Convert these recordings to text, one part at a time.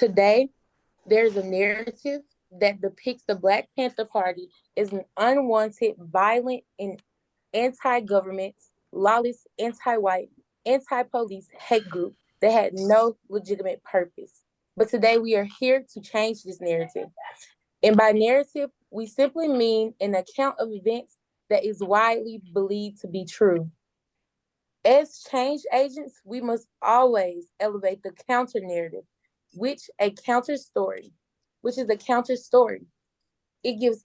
Today, there's a narrative that depicts the Black Panther Party as an unwanted, violent, and anti-government, lawless, anti-white, anti-police hate group that had no legitimate purpose. But today we are here to change this narrative. And by narrative, we simply mean an account of events that is widely believed to be true. As change agents, we must always elevate the counter narrative, which is a counter story. It gives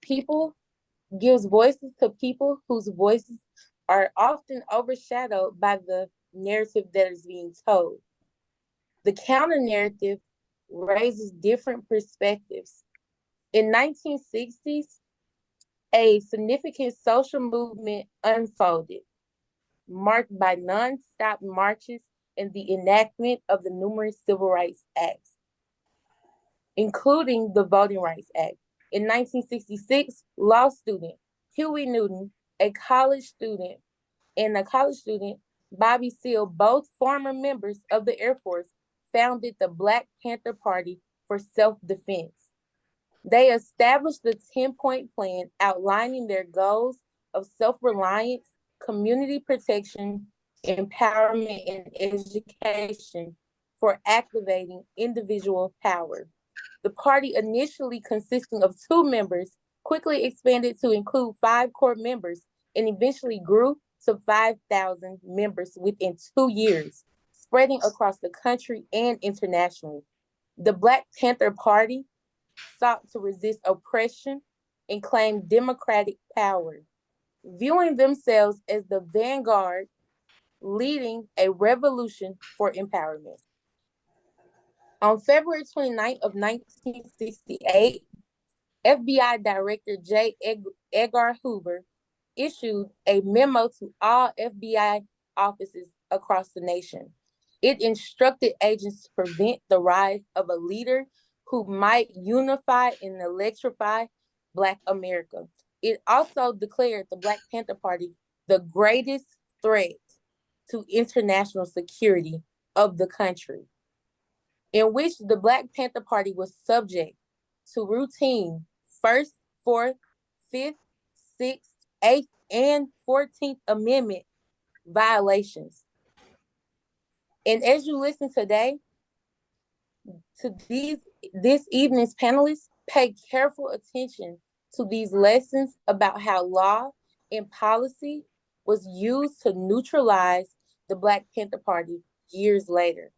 voices to people whose voices are often overshadowed by the narrative that is being told. The counter narrative raises different perspectives. In 1960s, a significant social movement unfolded, marked by non-stop marches and the enactment of the numerous civil rights acts, including the Voting Rights Act. In 1966, law student Huey Newton, a college student, Bobby Seale, both former members of the Air Force, founded the Black Panther Party for self-defense. They established the 10-point plan outlining their goals of self-reliance, community protection, empowerment, and education for activating individual power. The party, initially consisting of 2 members, quickly expanded to include 5 core members and eventually grew to 5,000 members within 2 years, spreading across the country and internationally. The Black Panther Party sought to resist oppression and claim democratic power, viewing themselves as the vanguard leading a revolution for empowerment. On February 29th of 1968, FBI Director J. Edgar Hoover issued a memo to all FBI offices across the nation. It instructed agents to prevent the rise of a leader who might unify and electrify Black America. It also declared the Black Panther Party the greatest threat to international security of the country, in which the Black Panther Party was subject to routine 1st, 4th, 5th, 6th, 8th, and 14th Amendment violations. And as you listen today to this evening's panelists, pay careful attention to these lessons about how law and policy was used to neutralize the Black Panther Party years later.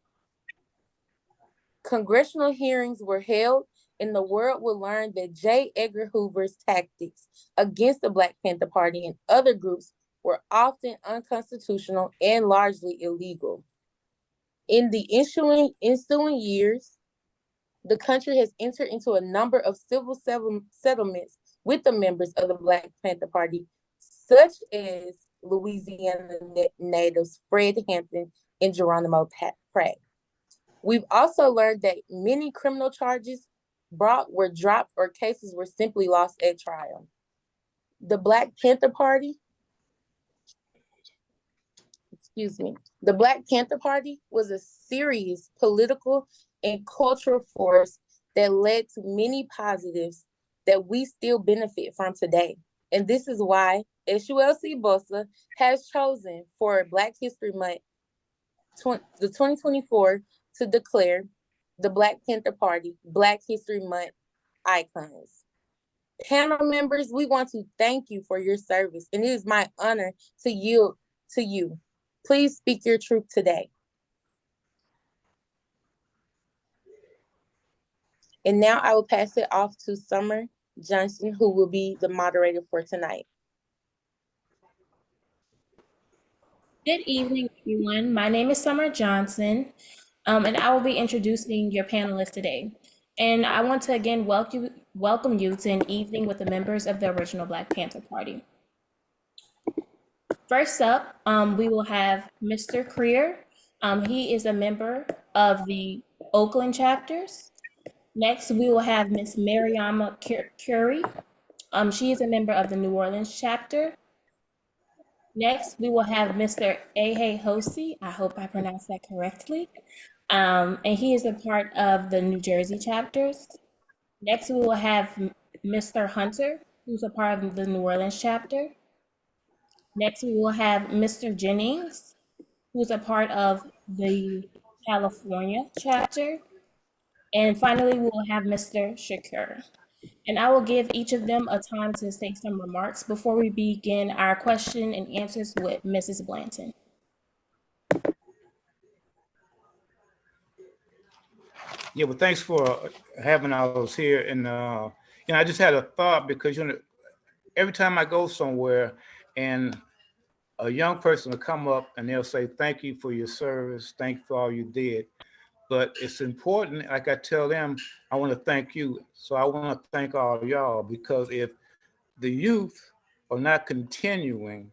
Congressional hearings were held, and the world will learn that J. Edgar Hoover's tactics against the Black Panther Party and other groups were often unconstitutional and largely illegal. In the ensuing years, the country has entered into a number of civil settlements with the members of the Black Panther Party, such as Louisiana natives Fred Hampton and Geronimo Pratt. We've also learned that many criminal charges brought were dropped or cases were simply lost at trial. The Black Panther Party was a serious political and cultural force that led to many positives that we still benefit from today. And this is why SULC Blsa has chosen for Black History Month, the 2024, to declare the Black Panther Party Black History Month icons. Panel members, we want to thank you for your service, and it is my honor to yield to you. Please speak your truth today. And now I will pass it off to Summer Johnson, who will be the moderator for tonight. Good evening, everyone. My name is Summer Johnson, and I will be introducing your panelists today. And I want to again welcome you to an evening with the members of the original Black Panther Party. First up, we will have Mr. Creer. He is a member of the Oakland chapters. Next, we will have Miss Mariama Curie. She is a member of the New Orleans chapter. Next, we will have Mr. Ehe Hosi. I hope I pronounced that correctly. And he is a part of the New Jersey chapters. Next, we will have Mr. Hunter, who's a part of the New Orleans chapter. Next, we will have Mr. Jennings, who's a part of the California chapter. And finally, we will have Mr. Shakur. And I will give each of them a time to say some remarks before we begin our question and answers with Mrs. Blanton. Yeah, well, thanks for having us here. And I just had a thought because every time I go somewhere, and a young person will come up and they'll say, "Thank you for your service. Thank you for all you did." But it's important, like I tell them, I want to thank you. So I want to thank all y'all, because if the youth are not continuing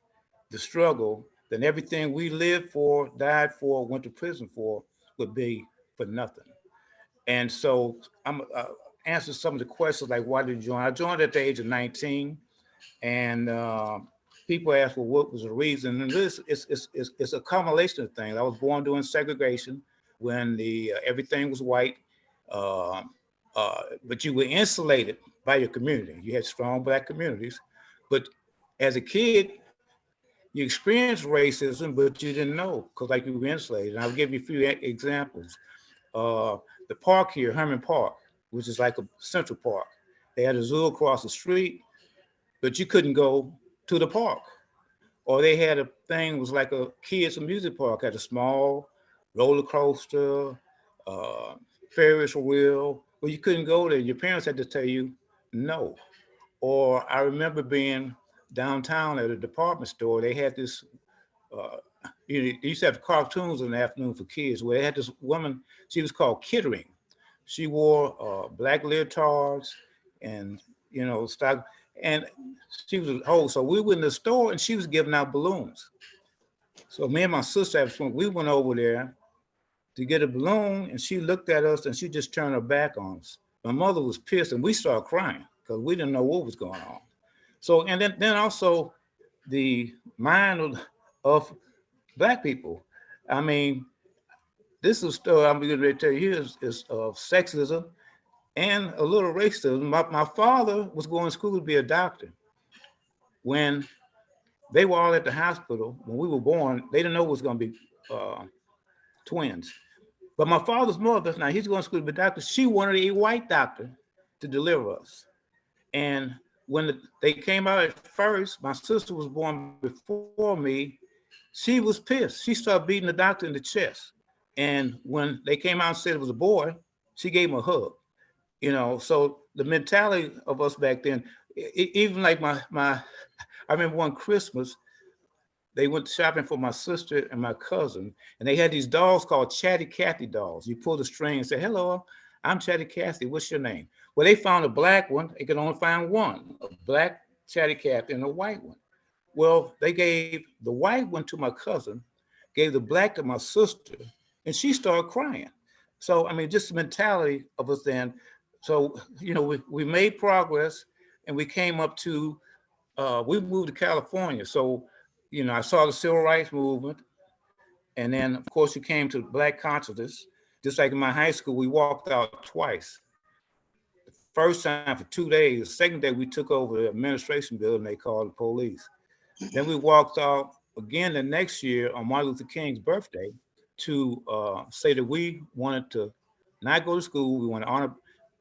the struggle, then everything we lived for, died for, went to prison for would be for nothing. And so I'm answer some of the questions like, why did you join? I joined at the age of 19, and people ask, well, what was the reason? And this is a combination of things. I was born during segregation when the everything was white, uh, but you were insulated by your community. You had strong black communities, but as a kid, you experienced racism, but you didn't know because like you were insulated. And I'll give you a few examples. Uh, the park here, Herman Park, which is like a central park. They had a zoo across the street, but you couldn't go to the park. Or they had a thing was like a kids amusement park, had a small roller coaster, uh, Ferris wheel. Well, you couldn't go there. Your parents had to tell you no. Or I remember being downtown at a department store. They had this. Uh, they used to have cartoons in the afternoon for kids. Where they had this woman. She was called Kittering. She wore black leotards and stock, and she was old. So we were in the store, and she was giving out balloons. So me and my sister, we went over there to get a balloon, and she looked at us, and she just turned her back on us. My mother was pissed, and we started crying because we didn't know what was going on. So, and then also the mind of black people. I mean, this is a story I'm going to tell you here is of sexism and a little racism. My father was going to school to be a doctor. When they were all at the hospital, when we were born, they didn't know it was going to be uh, twins. But my father's mother, now he's going to school to be a doctor, she wanted a white doctor to deliver us. And when they came out at first, my sister was born before me. She was pissed. She started beating the doctor in the chest. And when they came out and said it was a boy, she gave him a hug. So the mentality of us back then, even like I remember one Christmas, they went shopping for my sister and my cousin, and they had these dolls called Chatty Cathy dolls. You pull the string and say, "Hello, I'm Chatty Cathy. What's your name?" Well, they found a black one. They could only find one, a black Chatty Cathy and a white one. Well, they gave the white one to my cousin, gave the black to my sister, and she started crying. So, I mean, just the mentality of us then. So, we made progress, and we came up to, we moved to California. So, I saw the civil rights movement. And then, of course, you came to black consciousness. Just like in my high school, we walked out twice. The first time for 2 days. The second day, we took over the administration building. They called the police. Then we walked out again the next year on Martin Luther King's birthday to say that we wanted to not go to school. We want to honor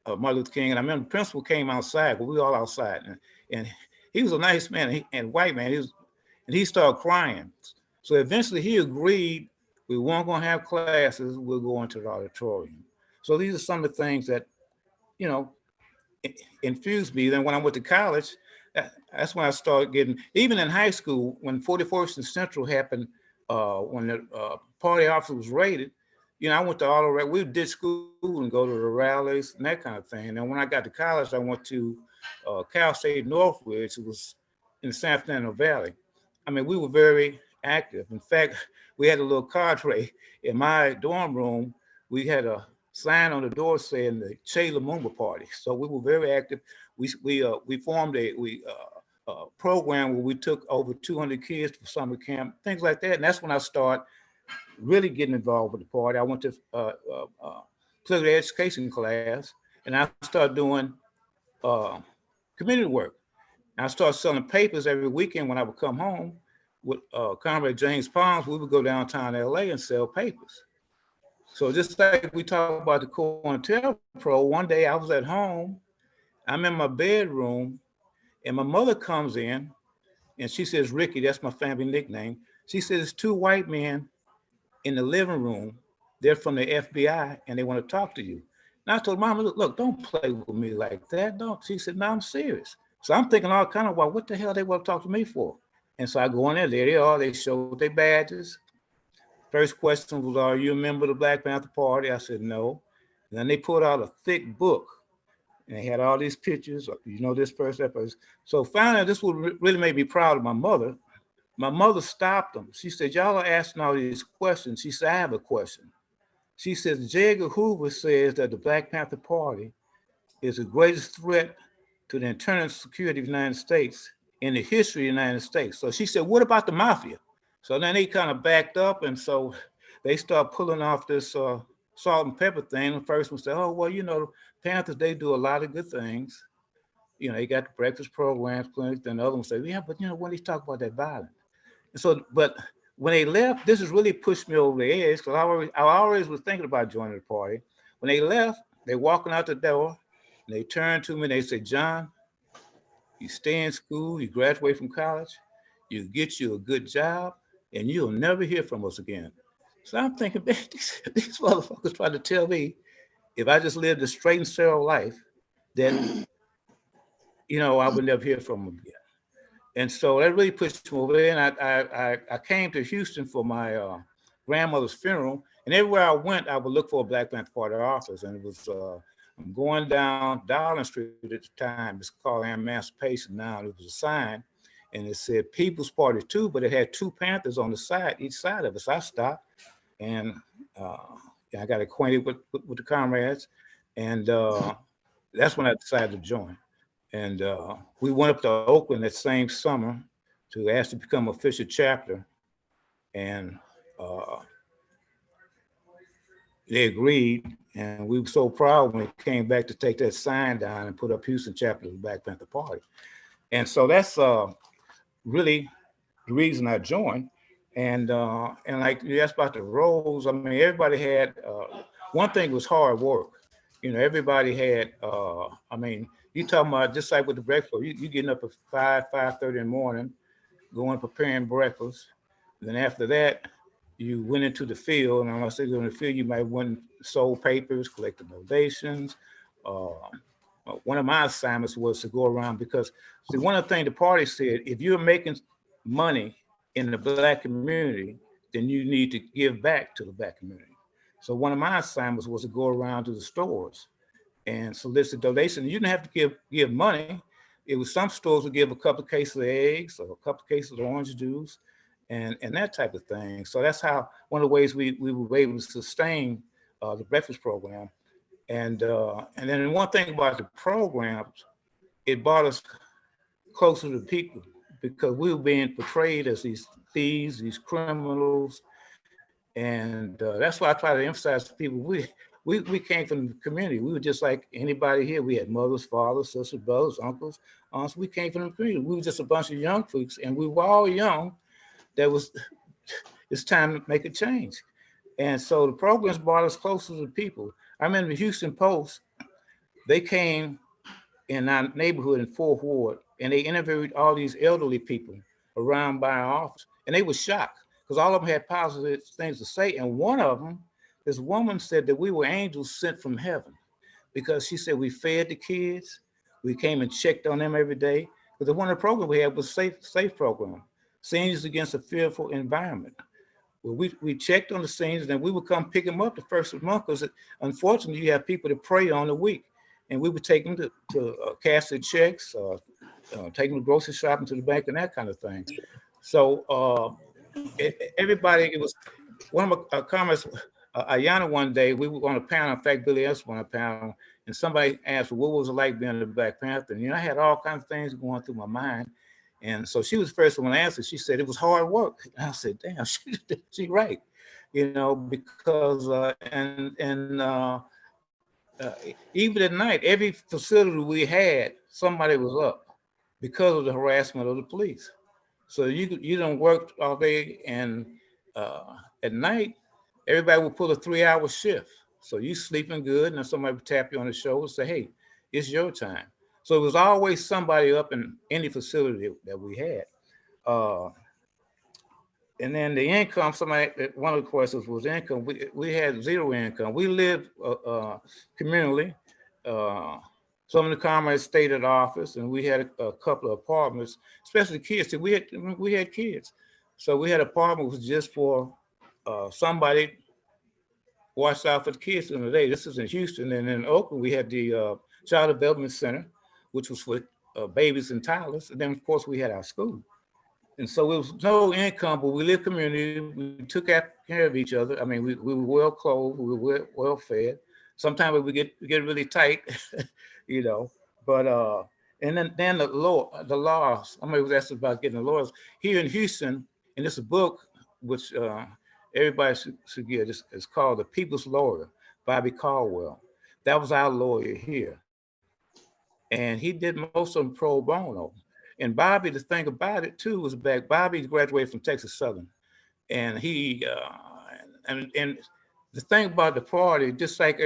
Martin Luther King. And I remember the principal came outside, but we were all outside. And he was a nice man and white man. And he started crying. So eventually he agreed we weren't going to have classes. We'll go into the auditorium. So these are some of the things that, you know, infused me. Then when I went to college, that's when I started getting, even in high school, when 41st and Central happened, when the party officer was raided, I went to all the, we did school and go to the rallies and that kind of thing. And when I got to college, I went to Cal State Northwoods. It was in the San Fernando Valley. I mean, we were very active. In fact, we had a little cadre in my dorm room. We had a sign on the door saying the Che Lumumba Party. So we were very active. We formed a program where we took over 200 kids for summer camp, things like that. And that's when I started really getting involved with the party, I went to political education class, and I started doing uh, community work. And I started selling papers every weekend when I would come home with Comrade James Palms. We would go downtown LA and sell papers. So just like we talked about the COINTELPRO, one day I was at home, I'm in my bedroom, and my mother comes in and she says, Ricky, that's my family nickname. She says, two white men in the living room. They're from the FBI and they want to talk to you. And I told Mom, look, don't play with me like that. Don't. She said, no, I'm serious. So I'm thinking all kind of, well, what the hell they want to talk to me for? And so I go in there they are. They showed their badges. First question was, are you a member of the Black Panther Party? I said, no. And then they pulled out a thick book and they had all these pictures, you know, this person, that person. So finally, this would really made me proud of my mother. My mother stopped them. She said, y'all are asking all these questions. She said, I have a question. She says, J. Edgar Hoover says that the Black Panther Party is the greatest threat to the internal security of the United States in the history of the United States. So she said, what about the mafia? So then they kind of backed up, and so they start pulling off this salt and pepper thing. The first one said, oh, well, you know, Panthers, they do a lot of good things. You know, they got the breakfast programs, clinics. Then the other one said, yeah, but you know, when they talk about that violence. And so, but when they left, this has really pushed me over the edge because I always was thinking about joining the party. When they left, they walking out the door, and they turned to me and they said, John, you stay in school, you graduate from college, you get you a good job, and you'll never hear from us again. So I'm thinking, man, these motherfuckers trying to tell me if I just lived a straight and narrow life, that you know I would never hear from them again. And so that really pushed me over there. And I came to Houston for my grandmother's funeral, and everywhere I went, I would look for a Black Panther Party office, and it was I'm going down Darling Street at the time. It's called Emancipation now. It was a sign, and it said People's Party too, but it had two Panthers on the side, each side of us. I stopped, and uh, I got acquainted with the comrades, and that's when I decided to join. And we went up to Oakland that same summer to ask to become official chapter, and uh, they agreed. And we were so proud when we came back to take that sign down and put up Houston chapter of the Black Panther Party. And so that's really the reason I joined. And like you asked about the roles, I mean, everybody had one thing was hard work. You know, everybody had. I mean, you talking about just like with the breakfast, you getting up at 5:30 in the morning, going preparing breakfast. Then after that, you went into the field, and when I say go in the field, you might went sold papers, collected donations. Uh, one of my assignments was to go around because see, one of the things the party said, if you're making money in the Black community, then you need to give back to the Black community. So one of my assignments was to go around to the stores and solicit donations. You didn't have to give money. It was some stores would give a couple of cases of eggs or a couple of cases of orange juice and that type of thing. So that's how one of the ways we were able to sustain the breakfast program. And then one thing about the programs, it brought us closer to people because we were being portrayed as these thieves, these criminals, and that's why I try to emphasize to people we came from the community. We were just like anybody here. We had mothers, fathers, sisters, brothers, uncles, aunts. We came from the community. We were just a bunch of young folks, and we were all young. That was it's time to make a change. And so the programs brought us closer to people. I remember the Houston Post, they came in our neighborhood in Fourth Ward, and they interviewed all these elderly people around by our office, and they were shocked because all of them had positive things to say. And one of them, this woman said that we were angels sent from heaven because she said we fed the kids, we came and checked on them every day. Because one of the programs we had was safe program, Seniors Against a Fearful Environment. Well, we checked on the seniors, and then we would come pick them up the first of the month because unfortunately you have people that prey on the week, and we would take them to cash their checks, take them to grocery shopping, to the bank, and that kind of thing. So everybody, it was one of my comments. Ayana one day we were on a panel. In fact, Billy S. on a panel, and somebody asked, well, "What was it like being a Black Panther?" And I had all kinds of things going through my mind. And so she was the first one to answer. She said it was hard work. And I said, damn, she right. because even at night, every facility we had, somebody was up because of the harassment of the police. So you don't work all day, and at night, everybody would pull a 3-hour shift. So you sleeping good, and then somebody would tap you on the shoulder and say, "Hey, it's your time." So it was always somebody up in any facility that we had. Uh, and then the income, one of the questions was income. We had zero income. We lived communally. Uh, some of the comments stayed at office, and we had a couple of apartments, especially kids. So we had kids, so we had apartments just for somebody watched out for the kids during the day. This is in Houston, and in Oakland we had the Child Development Center, which was for babies and toddlers, and then of course we had our school. And so it was no income, but we lived community. We took care of each other. I mean, we were well clothed, we were well fed. Sometimes we get really tight, you know. But and then the laws. Somebody was asking about getting the laws here in Houston. And this book, which everybody should get, it's called The People's Lawyer, Bobby Caldwell. That was our lawyer here, and he did most of them pro bono. And Bobby, the thing about it too was back. Bobby graduated from Texas Southern, and and the thing about the party, just like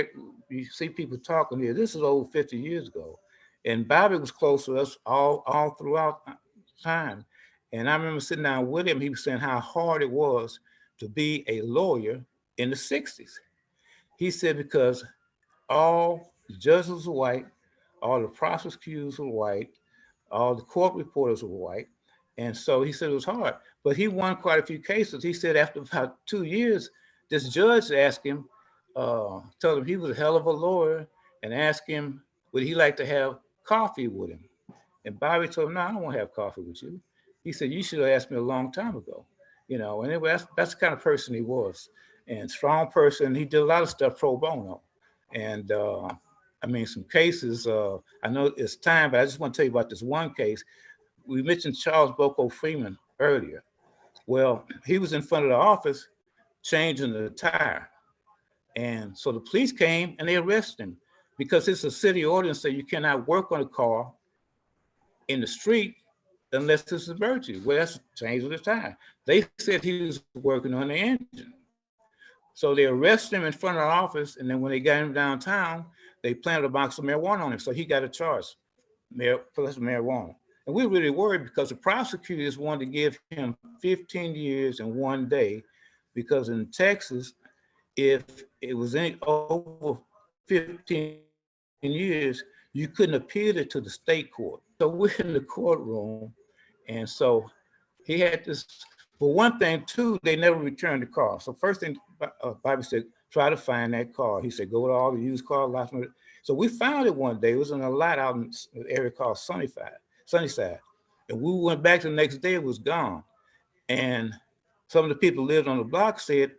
you see people talking here, this is over 50 years ago, and Bobby was close to us all throughout time. And I remember sitting down with him. He was saying how hard it was to be a lawyer in the 60s. He said because all the judges were white, all the prosecutors were white, all the court reporters were white. And so he said it was hard, but he won quite a few cases. He said after about 2 years, this judge asked him, told him he was a hell of a lawyer, and asked him, would he like to have coffee with him? And Bobby told him, no, I don't want to have coffee with you. He said, you should have asked me a long time ago. And anyway, that's the kind of person he was. And strong person. He did a lot of stuff pro bono. And I mean, some cases, I know it's time, but I just want to tell you about this one case. We mentioned Charles Boko Freeman earlier. Well, he was in front of the office changing the tire. And so the police came and they arrested him because it's a city ordinance that you cannot work on a car in the street unless it's an emergency. Well, that's changing the tire. They said he was working on the engine. So they arrested him in front of the office, and then when they got him downtown, they planted a box of marijuana on him. So he got a charge for marijuana. And we were really worried because the prosecutors wanted to give him 15 years and 1 day, because in Texas, if it was over 15 years, you couldn't appeal it to the state court. So we're in the courtroom, and so he had this. For one thing, too, they never returned the car. So first thing, Bobby said, try to find that car. He said, go to all the used car lots. So we found it one day. It was in a lot out in an area called Sunnyside. And we went back the next day, it was gone. And some of the people who lived on the block said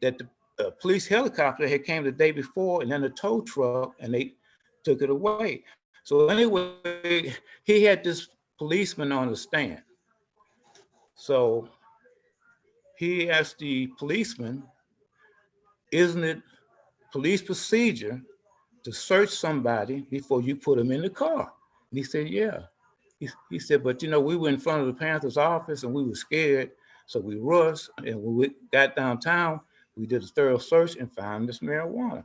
that the police helicopter had came the day before, and then the tow truck, and they took it away. So anyway, he had this policeman on the stand. So he asked the policeman, isn't it police procedure to search somebody before you put them in the car? And he said, yeah. He said, but we were in front of the Panthers office and we were scared. So we rushed, and when we got downtown, we did a thorough search and found this marijuana.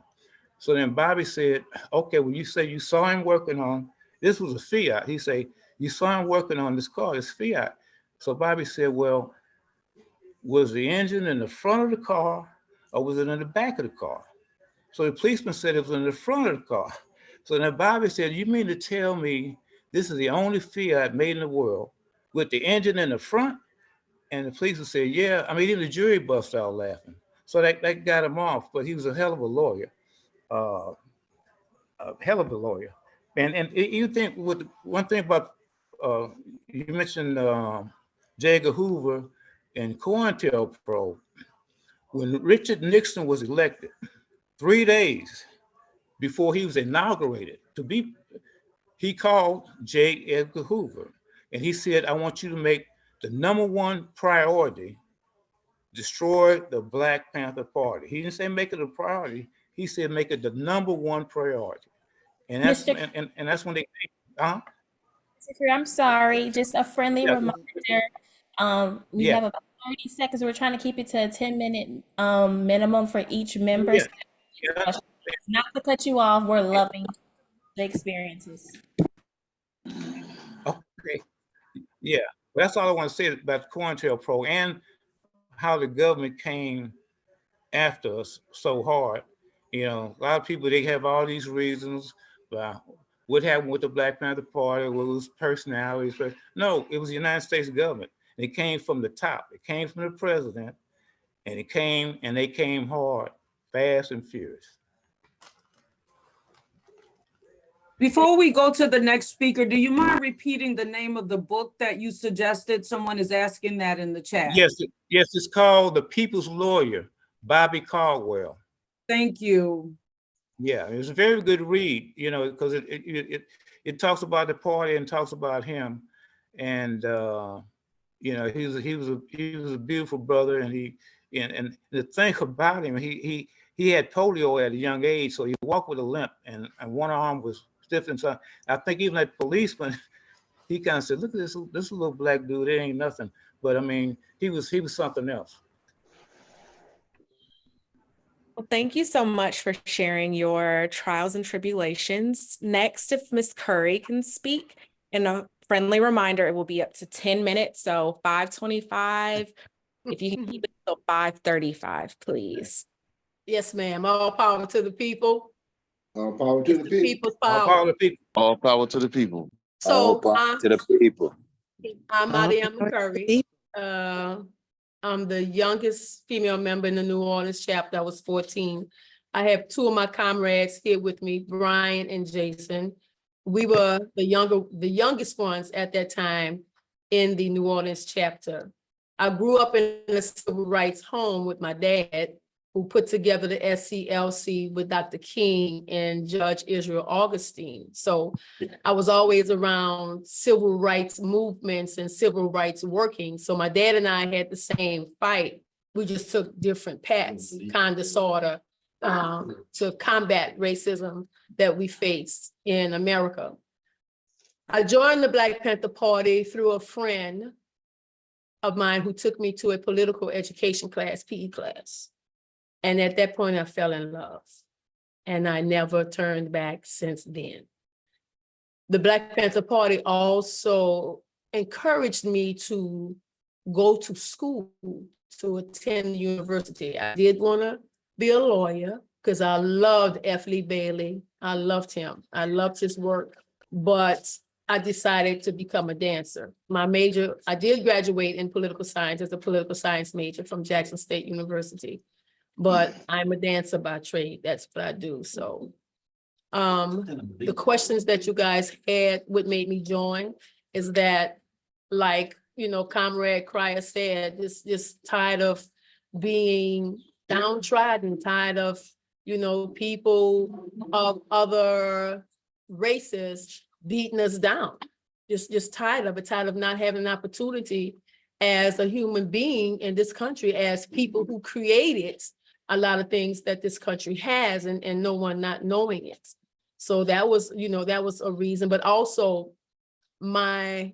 So then Bobby said, okay, when you say you saw him working on, this was a Fiat. He said, you saw him working on this car, this Fiat. So Bobby said, well, was the engine in the front of the car or was it in the back of the car? So the policeman said it was in the front of the car. So then Bobby said, you mean to tell me this is the only Fiat made in the world with the engine in the front? And the policeman said, yeah. I mean, even the jury bust out laughing. So that got him off, but he was a hell of a lawyer, uh, a hell of a lawyer. And you think with one thing about, you mentioned J. Edgar Hoover and COINTELPRO. When Richard Nixon was elected, 3 days before he was inaugurated he called J. Edgar Hoover, and he said, I want you to make the number one priority destroy the Black Panther Party. He didn't say make it a priority. He said make it the #1 priority. And that's Mr. and that's when they uh Secretary, I'm sorry, just a friendly yeah, reminder. We yeah, have about 30 seconds. We're trying to keep it to a 10-minute minimum for each member. yeah, So yeah. not to cut you off, we're loving the experiences. Okay. Yeah. That's all I want to say about the COINTELPRO and how the government came after us so hard. You know, a lot of people, they have all these reasons about what happened with the Black Panther Party, what was personalities. But no, it was the United States government. It came from the top. It came from the president, and they came hard, fast and furious. Before we go to the next speaker, do you mind repeating the name of the book that you suggested? Someone is asking that in the chat. Yes, it's called The People's Lawyer, Bobby Caldwell. Thank you. Yeah, it's a very good read, you know, because it talks about the party and talks about him, and you know, he was a beautiful brother, and the thing about him, he had polio at a young age, so he walked with a limp, and one arm was stiff, and so I think even that policeman, he kind of said, "Look at this little black dude, it ain't nothing," but I mean, he was something else. Well, thank you so much for sharing your trials and tribulations. Next, if Ms. Curry can speak, and a friendly reminder, it will be up to 10 minutes, so 5:25. If you can keep it till 5:35, please. Yes, ma'am. All power to the people. All power to It's the the people. people's All power. power to people. All power to the people. So To the people. I'm Mariama power to the Curry. people. I'm the youngest female member in the New Orleans chapter. I was 14. I have two of my comrades here with me, Brian and Jason. We were the youngest ones at that time in the New Orleans chapter. I grew up in a civil rights home with my dad, who put together the SCLC with Dr. King and Judge Israel Augustine. So I was always around civil rights movements and civil rights working. So my dad and I had the same fight. We just took different paths, kind of, sort of, to combat racism that we face in America. I joined the Black Panther Party through a friend of mine who took me to a political education class, PE class. And at that point, I fell in love. And I never turned back since then. The Black Panther Party also encouraged me to go to school, to attend university. I did want to be a lawyer because I loved F. Lee Bailey. I loved him. I loved his work. But I decided to become a dancer. My major, I did graduate in political science as a political science major from Jackson State University. But I'm a dancer by trade. That's what I do. So the questions that you guys had, what made me join is that, like, you know, Comrade Cryer said, just tired of being downtrodden, tired of, you know, people of other races beating us down. Just tired of it, tired of not having an opportunity as a human being in this country, as people who created a lot of things that this country has, and no one not knowing it. So that was, you know, that was a reason, but also my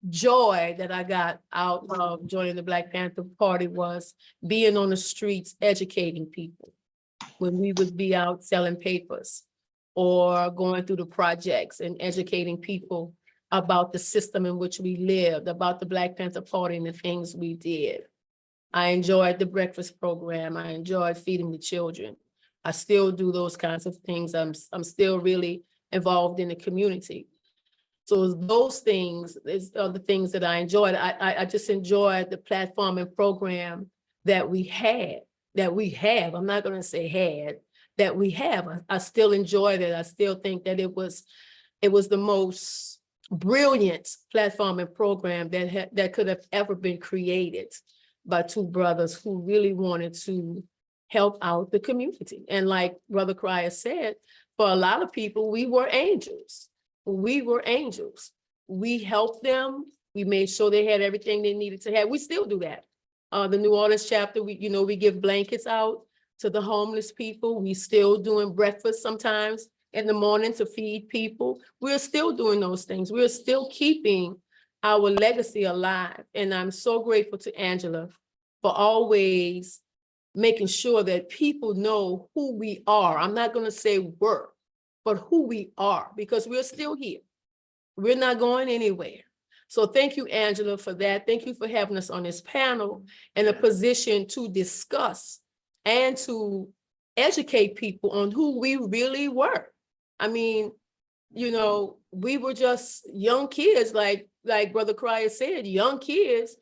joy that I got out of joining the Black Panther Party was being on the streets, educating people. When we would be out selling papers or going through the projects and educating people about the system in which we lived, about the Black Panther Party and the things we did. I enjoyed the breakfast program. I enjoyed feeding the children. I still do those kinds of things. I'm still really involved in the community. So those things are the things that I enjoyed. I just enjoyed the platform and program that we had, that we have. I'm not going to say had, that we have. I still enjoyed it. I still think that it was the most brilliant platform and program that could have ever been created by two brothers who really wanted to help out the community. And like Brother Cryer said, for a lot of people, we were angels. We were angels. We helped them. We made sure they had everything they needed to have. We still do that. The New Orleans chapter, we give blankets out to the homeless people. We still doing breakfast sometimes in the morning to feed people. We're still doing those things. We're still keeping our legacy alive. And I'm so grateful to Angela for always making sure that people know who we are. I'm not going to say were, but who we are, because we're still here. We're not going anywhere. So thank you, Angela, for that. Thank you for having us on this panel in a position to discuss and to educate people on who we really were. I mean, we were just young kids, like Brother Crier said, young kids,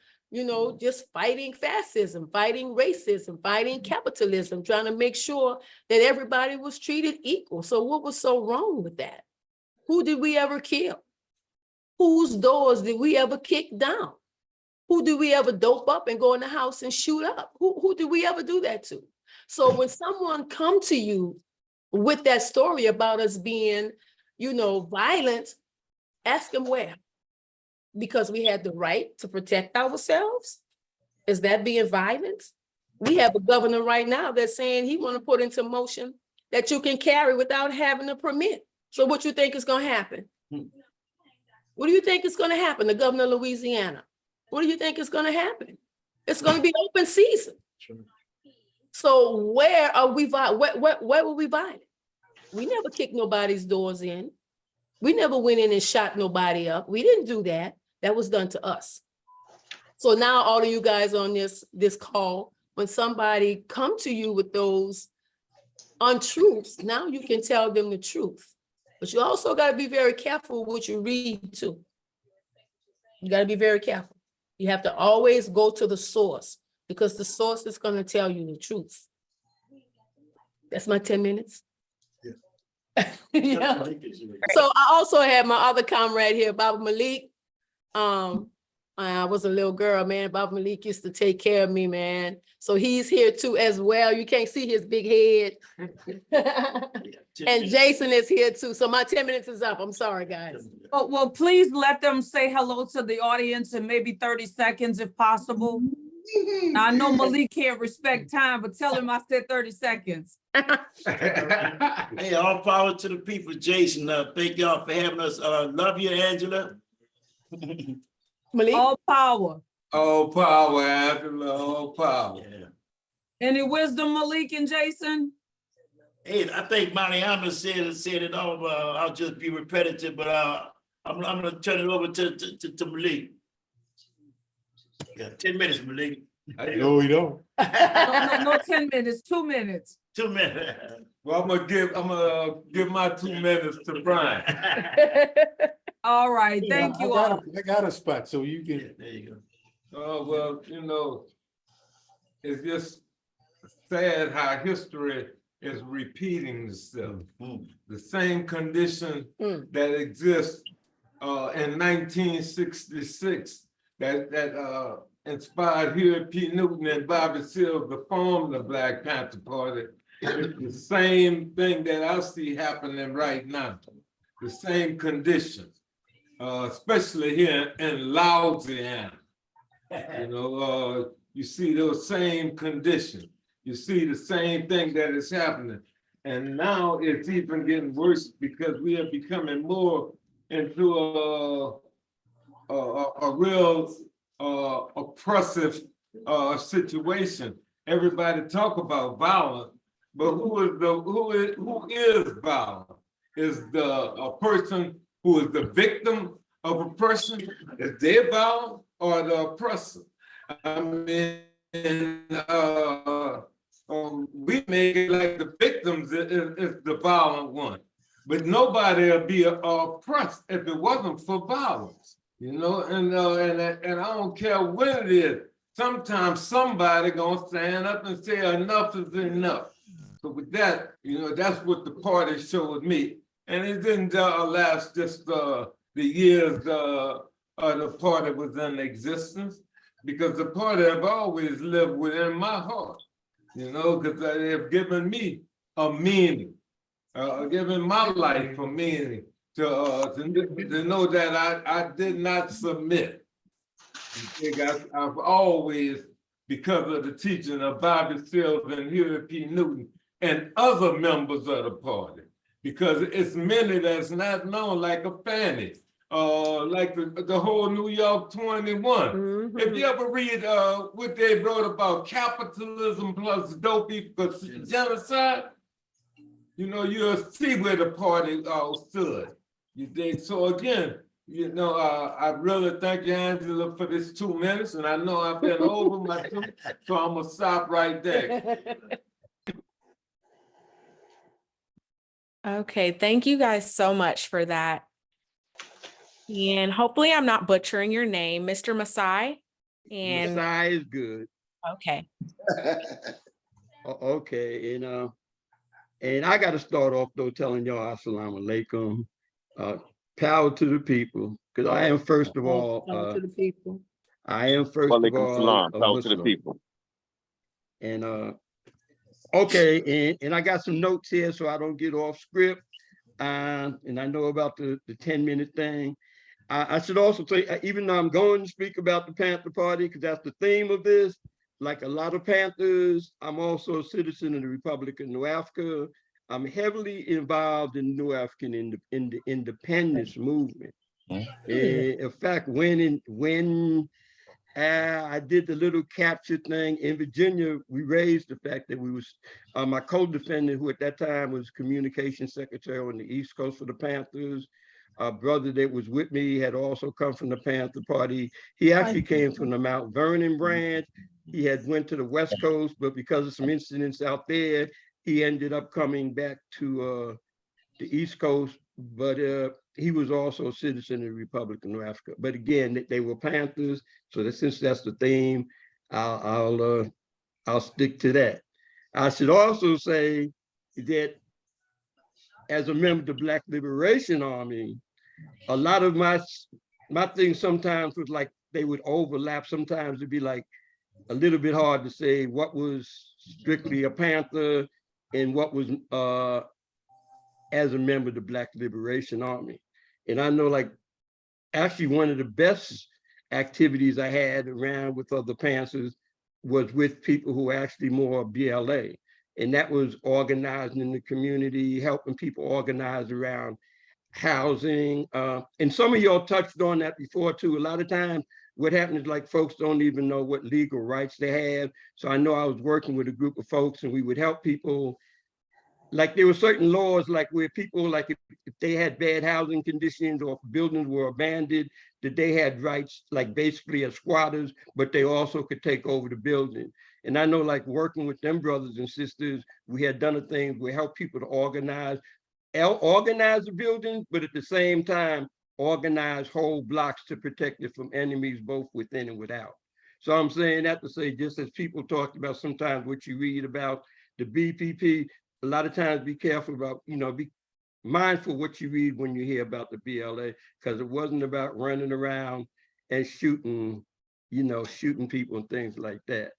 just fighting fascism, fighting racism, fighting capitalism, trying to make sure that everybody was treated equal. So what was so wrong with that? Who did we ever kill? Whose doors did we ever kick down? Who did we ever dope up and go in the house and shoot up? Who did we ever do that to? So when someone come to you with that story about us being, violent, ask them where. Because we had the right to protect ourselves? Is that being violent? We have a governor right now that's saying he want to put into motion that you can carry without having a permit. So what you think is going to happen? What do you think is going to happen? The governor of Louisiana. What do you think is going to happen? It's going to be open season. Sure. So where are we? Where were we violent? We never kicked nobody's doors in. We never went in and shot nobody up. We didn't do that. That was done to us. So now all of you guys on this call, when somebody come to you with those untruths, now you can tell them the truth. But you also got to be very careful what you read too. You got to be very careful. You have to always go to the source, because the source is going to tell you the truth. That's my 10 minutes. Yeah. Yeah. So I also have my other comrade here, Baba Malik. I was a little girl, man. Baba Malik used to take care of me, man. So he's here too as well. You can't see his big head. And Jason is here too. So my 10 minutes is up. I'm sorry, guys. Oh, well, please let them say hello to the audience in maybe 30 seconds if possible. Now, I know Malik can't respect time, but tell him I said 30 seconds. Hey, all power to the people, Jason. Thank y'all for having us. Love you, Angela. Malik? All power. All power, Angela, all power. Yeah. Any wisdom, Malik and Jason? Hey, I think Mariana said it all. I'll just be repetitive, but I'm gonna turn it over to Malik. Yeah, 10 minutes, Malik. No, we don't. No, 10 minutes, 2 minutes. 2 minutes. Well, I'm gonna give my 2 minutes to Brian. All right, thank you all. I got a spot, so you can. Yeah, there you go. Oh, well, it's just sad how history is repeating itself. The same condition that exists in 1966 that inspired Huey P. Newton and Bobby Seale to form the Black Panther Party. It's the same thing that I see happening right now. The same conditions, especially here in Louisiana. You see those same conditions. You see the same thing that is happening. And now it's even getting worse because we are becoming more into a real oppressive situation. Everybody talk about violence, but who is violent? Is a person who is the victim of oppression? Is they violent or the oppressor? I mean, we make it like the victims is the violent one, but nobody will be oppressed if it wasn't for violence, and I don't care when it is. Sometimes somebody gonna stand up and say enough is enough. So with that, that's what the party showed me, and it didn't last just the years the party was in existence, because the party have always lived within my heart. Because they have given me a meaning, given my life a meaning to know that I did not submit. I've always because of the teaching of Bobby Seals and Huey P. Newton and other members of the party. Because it's many that's not known, like a Fanny, like the whole New York 21. If you ever read what they wrote about capitalism plus dope equals genocide, you know, you'll see where the party stood. You think so? Again, you know, I really thank you, Angela, for this 2 minutes, and I know I've been over my 2, so I'm gonna stop right there. Okay, thank you guys so much for that. And hopefully I'm not butchering your name, Mr. Masai. And Masai is good. okay. Okay, and I got to start off though telling y'all assalamu alaikum, power to the people, because I am first of all, To the people. I am first of Walaikum all salam. a Talk to the Muslim. people. And okay, and I got some notes here so I don't get off script. And I know about the 10-minute thing. I should also say, even though I'm going to speak about the Panther Party, because that's the theme of this, like a lot of Panthers, I'm also a citizen of the Republic of New Africa. I'm heavily involved in the New African in the independence movement. In fact, when I did the little capture thing in Virginia, we raised the fact that we was, my co-defendant, who at that time was communications secretary on the East Coast for the Panthers, a brother that was with me had also come from the Panther Party. He actually came from the Mount Vernon branch. He had went to the West Coast, but because of some incidents out there, he ended up coming back to the East Coast, but he was also a citizen of the Republic of North Africa. But again, they were Panthers, so that since that's the theme, I'll stick to that. I should also say that as a member of the Black Liberation Army, a lot of my things sometimes was like they would overlap. Sometimes it'd be like a little bit hard to say what was strictly a Panther and what was as a member of the Black Liberation Army. And I know, like, actually one of the best activities I had around with other Panthers was with people who were actually more BLA. And that was organizing in the community, helping people organize around housing. And some of y'all touched on that before too. A lot of times what happens is like folks don't even know what legal rights they have. So I know I was working with a group of folks and we would help people. Like there were certain laws, like where people, like if they had bad housing conditions or if buildings were abandoned, that they had rights, like basically as squatters, but they also could take over the building. And I know, like working with them brothers and sisters, we had done a thing where help people to organize the buildings, but at the same time, organize whole blocks to protect it from enemies, both within and without. So I'm saying that to say, just as people talked about sometimes what you read about the BPP, a lot of times be careful about, be mindful what you read when you hear about the BLA, because it wasn't about running around and shooting people and things like that.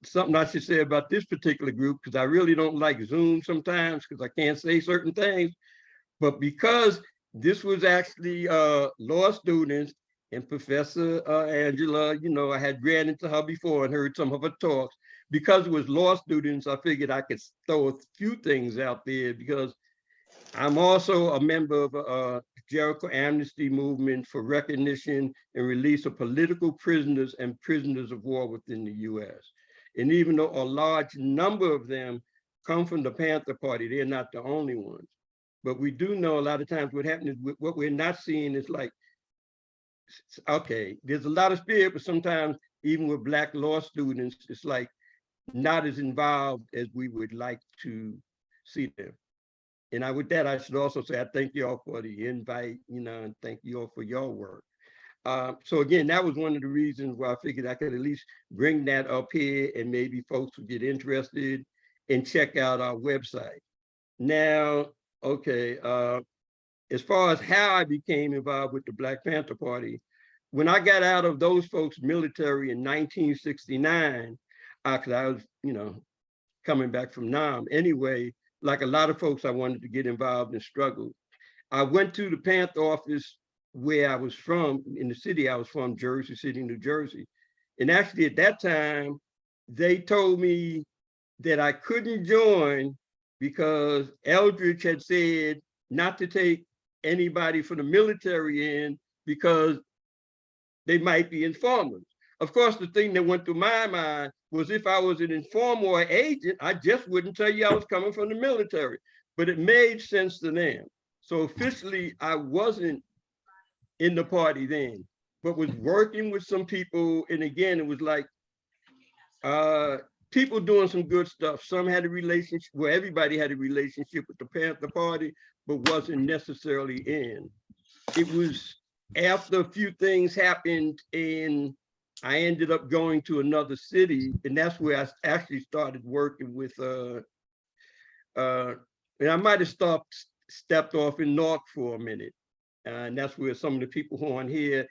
Something I should say about this particular group, because I really don't like Zoom sometimes because I can't say certain things, but because this was actually law students and Professor Angela, I had ran into her before and heard some of her talks. Because it was law students, I figured I could throw a few things out there because I'm also a member of a Jericho Amnesty Movement for recognition and release of political prisoners and prisoners of war within the US. And even though a large number of them come from the Panther Party, they're not the only ones. But we do know a lot of times what happens is what we're not seeing is like, okay, there's a lot of spirit, but sometimes even with Black law students, it's like not as involved as we would like to see them. And with that, I should also say, I thank you all for the invite, and thank you all for your work. So again, that was one of the reasons why I figured I could at least bring that up here and maybe folks would get interested and check out our website. Now, okay, as far as how I became involved with the Black Panther Party, when I got out of those folks' military in 1969, because I was, coming back from Nam. Anyway, like a lot of folks, I wanted to get involved and struggle. I went to the Panther office where I was from, in the city I was from, Jersey City, New Jersey. And actually at that time, they told me that I couldn't join because Eldridge had said not to take anybody from the military in because they might be informers. Of course, the thing that went through my mind was if I was an informer or agent, I just wouldn't tell you I was coming from the military, but it made sense to them. So officially, I wasn't in the party then, but was working with some people. And again, it was like people doing some good stuff. Some had a relationship, well, everybody had a relationship with the Panther Party, but wasn't necessarily in. It was after a few things happened and I ended up going to another city, and that's where I actually started working with and I might have stepped off in North for a minute. And that's where some of the people who are on here,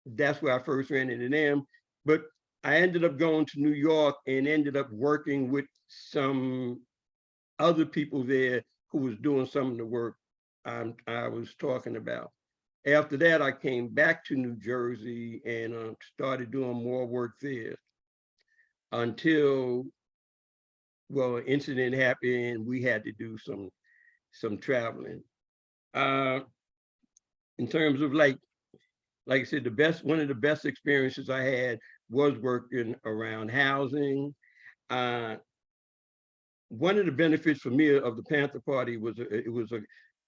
that's where I first ran into them. But I ended up going to New York and ended up working with some other people there who was doing some of the work I was talking about. After that, I came back to New Jersey and started doing more work there until, well, an incident happened. We had to do some traveling. In terms of like I said, one of the best experiences I had was working around housing. One of the benefits for me of the Panther Party was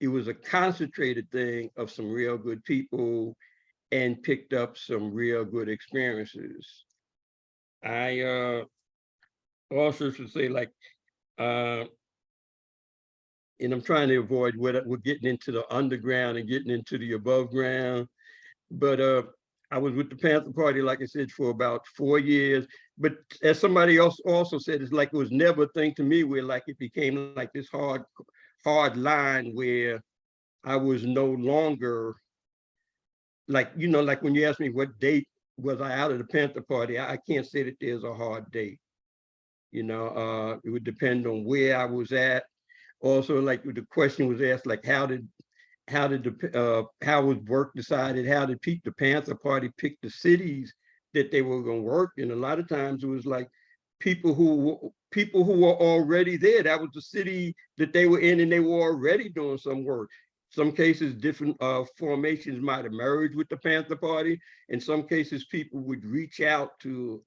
it was a concentrated thing of some real good people and picked up some real good experiences. I also should say like, and I'm trying to avoid we're getting into the underground and getting into the above ground, but I was with the Panther Party, like I said, for about 4 years. But as somebody else also said, it's like it was never a thing to me where like it became like this hard line where I was no longer like, you know, like when you ask me what date was I out of the Panther Party, I can't say that there's a hard date. You know, it would depend on where I was at. Also, like the question was asked, like how was work decided? How did the Panther Party pick the cities that they were going to work in? A lot of times it was like people who were already there. That was the city that they were in, and they were already doing some work. Some cases, different formations might emerge with the Panther Party. In some cases, people would reach out to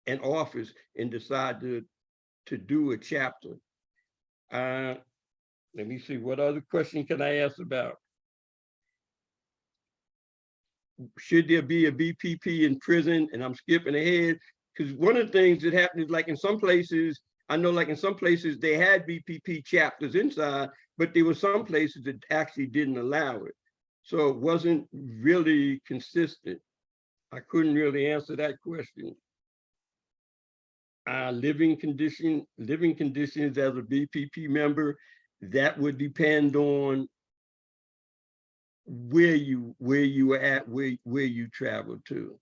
an office and decide to do a chapter. Let me see, what other question can I ask about? Should there be a BPP in prison? And I'm skipping ahead because one of the things that happened is like in some places, I know like in some places they had BPP chapters inside, but there were some places that actually didn't allow it. So it wasn't really consistent. I couldn't really answer that question. Living conditions as a BPP member, that would depend on where you were at, where you traveled to,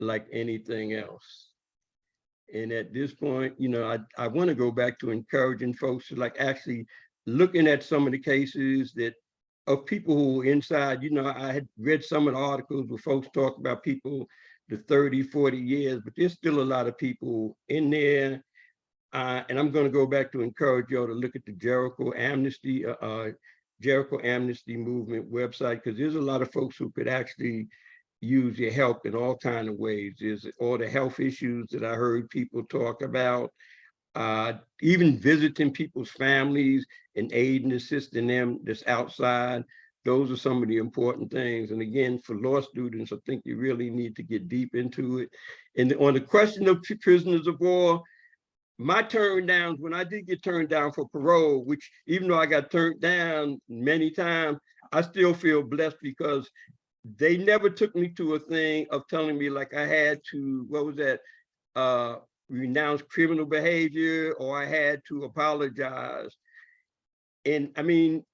like anything else. And at this point, you know, I want to go back to encouraging folks to like actually looking at some of the cases that of people who were inside. You know, I had read some of the articles where folks talk about people the 30, 40 years, but there's still a lot of people in there. And I'm going to go back to encourage y'all to look at the Jericho Amnesty Movement website, because there's a lot of folks who could actually use your help in all kinds of ways. There's all the health issues that I heard people talk about, even visiting people's families and aiding, assisting them that's outside. Those are some of the important things. And again, for law students, I think you really need to get deep into it. And on the question of prisoners of war, my turn downs, when I did get turned down for parole, which even though I got turned down many times, I still feel blessed because they never took me to a thing of telling me like I had to, what was that, renounce criminal behavior or I had to apologize. And I mean,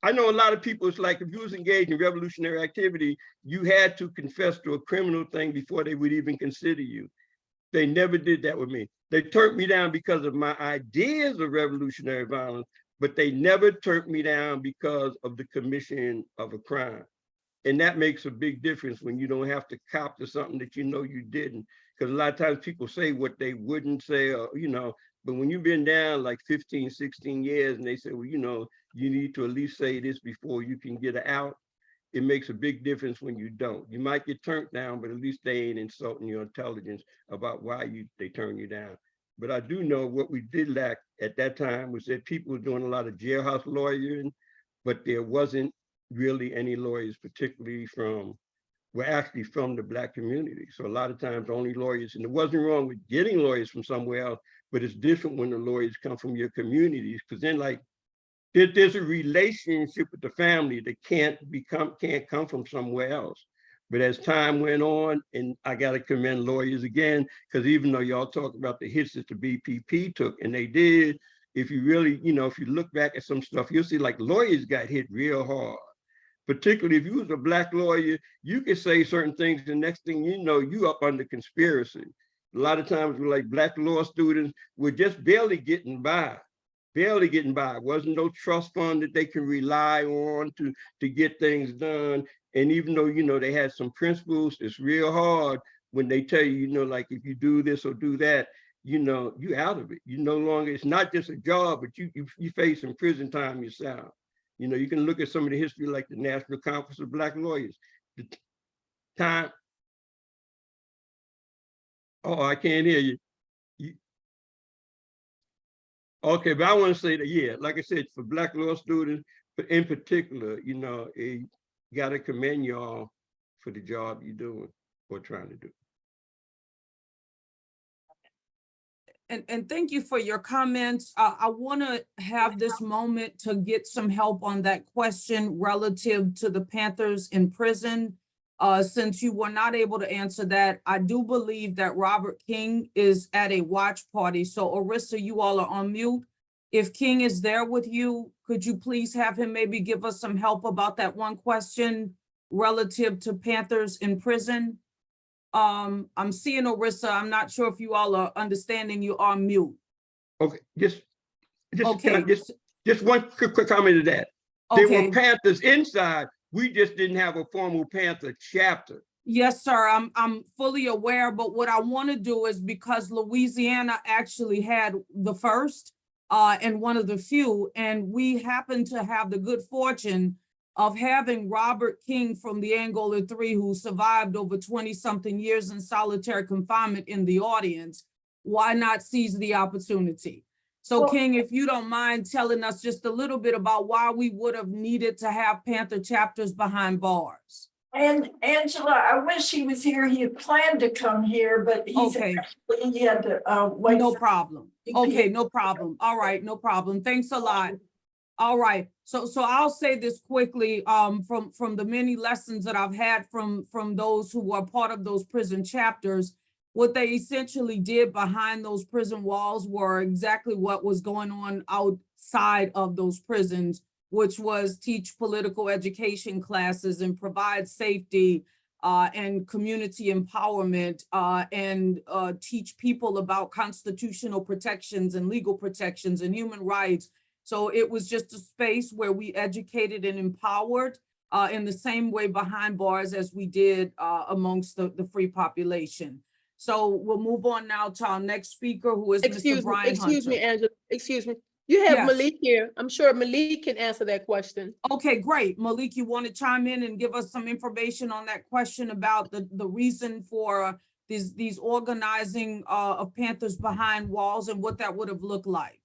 I know a lot of people, it's like if you was engaged in revolutionary activity, you had to confess to a criminal thing before they would even consider you. They never did that with me. They turned me down because of my ideas of revolutionary violence, but they never turned me down because of the commission of a crime. And that makes a big difference when you don't have to cop to something that you know you didn't. Because a lot of times people say what they wouldn't say, or, but when you've been down like 15, 16 years and they say, well, you need to at least say this before you can get out, it makes a big difference when you don't. You might get turned down, but at least they ain't insulting your intelligence about why they turn you down. But I do know what we did lack at that time was that people were doing a lot of jailhouse lawyering, but there wasn't really any lawyers, particularly from the Black community. So a lot of times only lawyers, and it wasn't wrong with getting lawyers from somewhere else, but it's different when the lawyers come from your communities, because then like there's a relationship with the family that can't come from somewhere else. But as time went on, and I got to commend lawyers again, because even though y'all talk about the hits that the BPP took, and they did, if you really, if you look back at some stuff, you'll see like lawyers got hit real hard. Particularly if you was a Black lawyer, you could say certain things, the next thing you know, you up under conspiracy. A lot of times we're like Black law students, we're just barely getting by. Wasn't no trust fund that they can rely on to get things done. And even though, they had some principles, it's real hard when they tell you, like if you do this or do that, you out of it. You no longer, it's not just a job, but you face some prison time yourself. You can look at some of the history like the National Conference of Black Lawyers. The time, oh, I can't hear you. Okay, but I want to say that, yeah, like I said, for Black law students, but in particular, you got to commend y'all for the job you're doing or trying to do. And thank you for your comments. I want to have this moment to get some help on that question relative to the Panthers in prison. Since you were not able to answer that, I do believe that Robert King is at a watch party. So Orissa, you all are on mute. If King is there with you, could you please have him maybe give us some help about that one question relative to Panthers in prison? I'm seeing Orissa. I'm not sure if you all are understanding. You are mute. Okay, just Okay. Just one quick comment to that. Okay. There were Panthers inside. We just didn't have a formal Panther chapter. Yes, sir. I'm fully aware, but what I want to do is, because Louisiana actually had the first and one of the few, and we happen to have the good fortune of having Robert King from the Angola 3, who survived over 20-something years in solitary confinement, in the audience. Why not seize the opportunity? So well, King, if you don't mind telling us just a little bit about why we would have needed to have Panther chapters behind bars. And Angela, I wish he was here. He had planned to come here, but he had to wait. No problem. Okay, no problem. All right, no problem. Thanks a lot. All right, so I'll say this quickly. From the many lessons that I've had from those who were part of those prison chapters, what they essentially did behind those prison walls were exactly what was going on outside of those prisons, which was teach political education classes and provide safety and community empowerment and teach people about constitutional protections and legal protections and human rights. So it was just a space where we educated and empowered in the same way behind bars as we did amongst the free population. So we'll move on now to our next speaker, who is Mr. Brian Hunter. Excuse me, Angela, excuse me. You have Malik here. I'm sure Malik can answer that question. Okay, great. Malik, you want to chime in and give us some information on that question about the reason for these organizing of Panthers behind walls and what that would have looked like?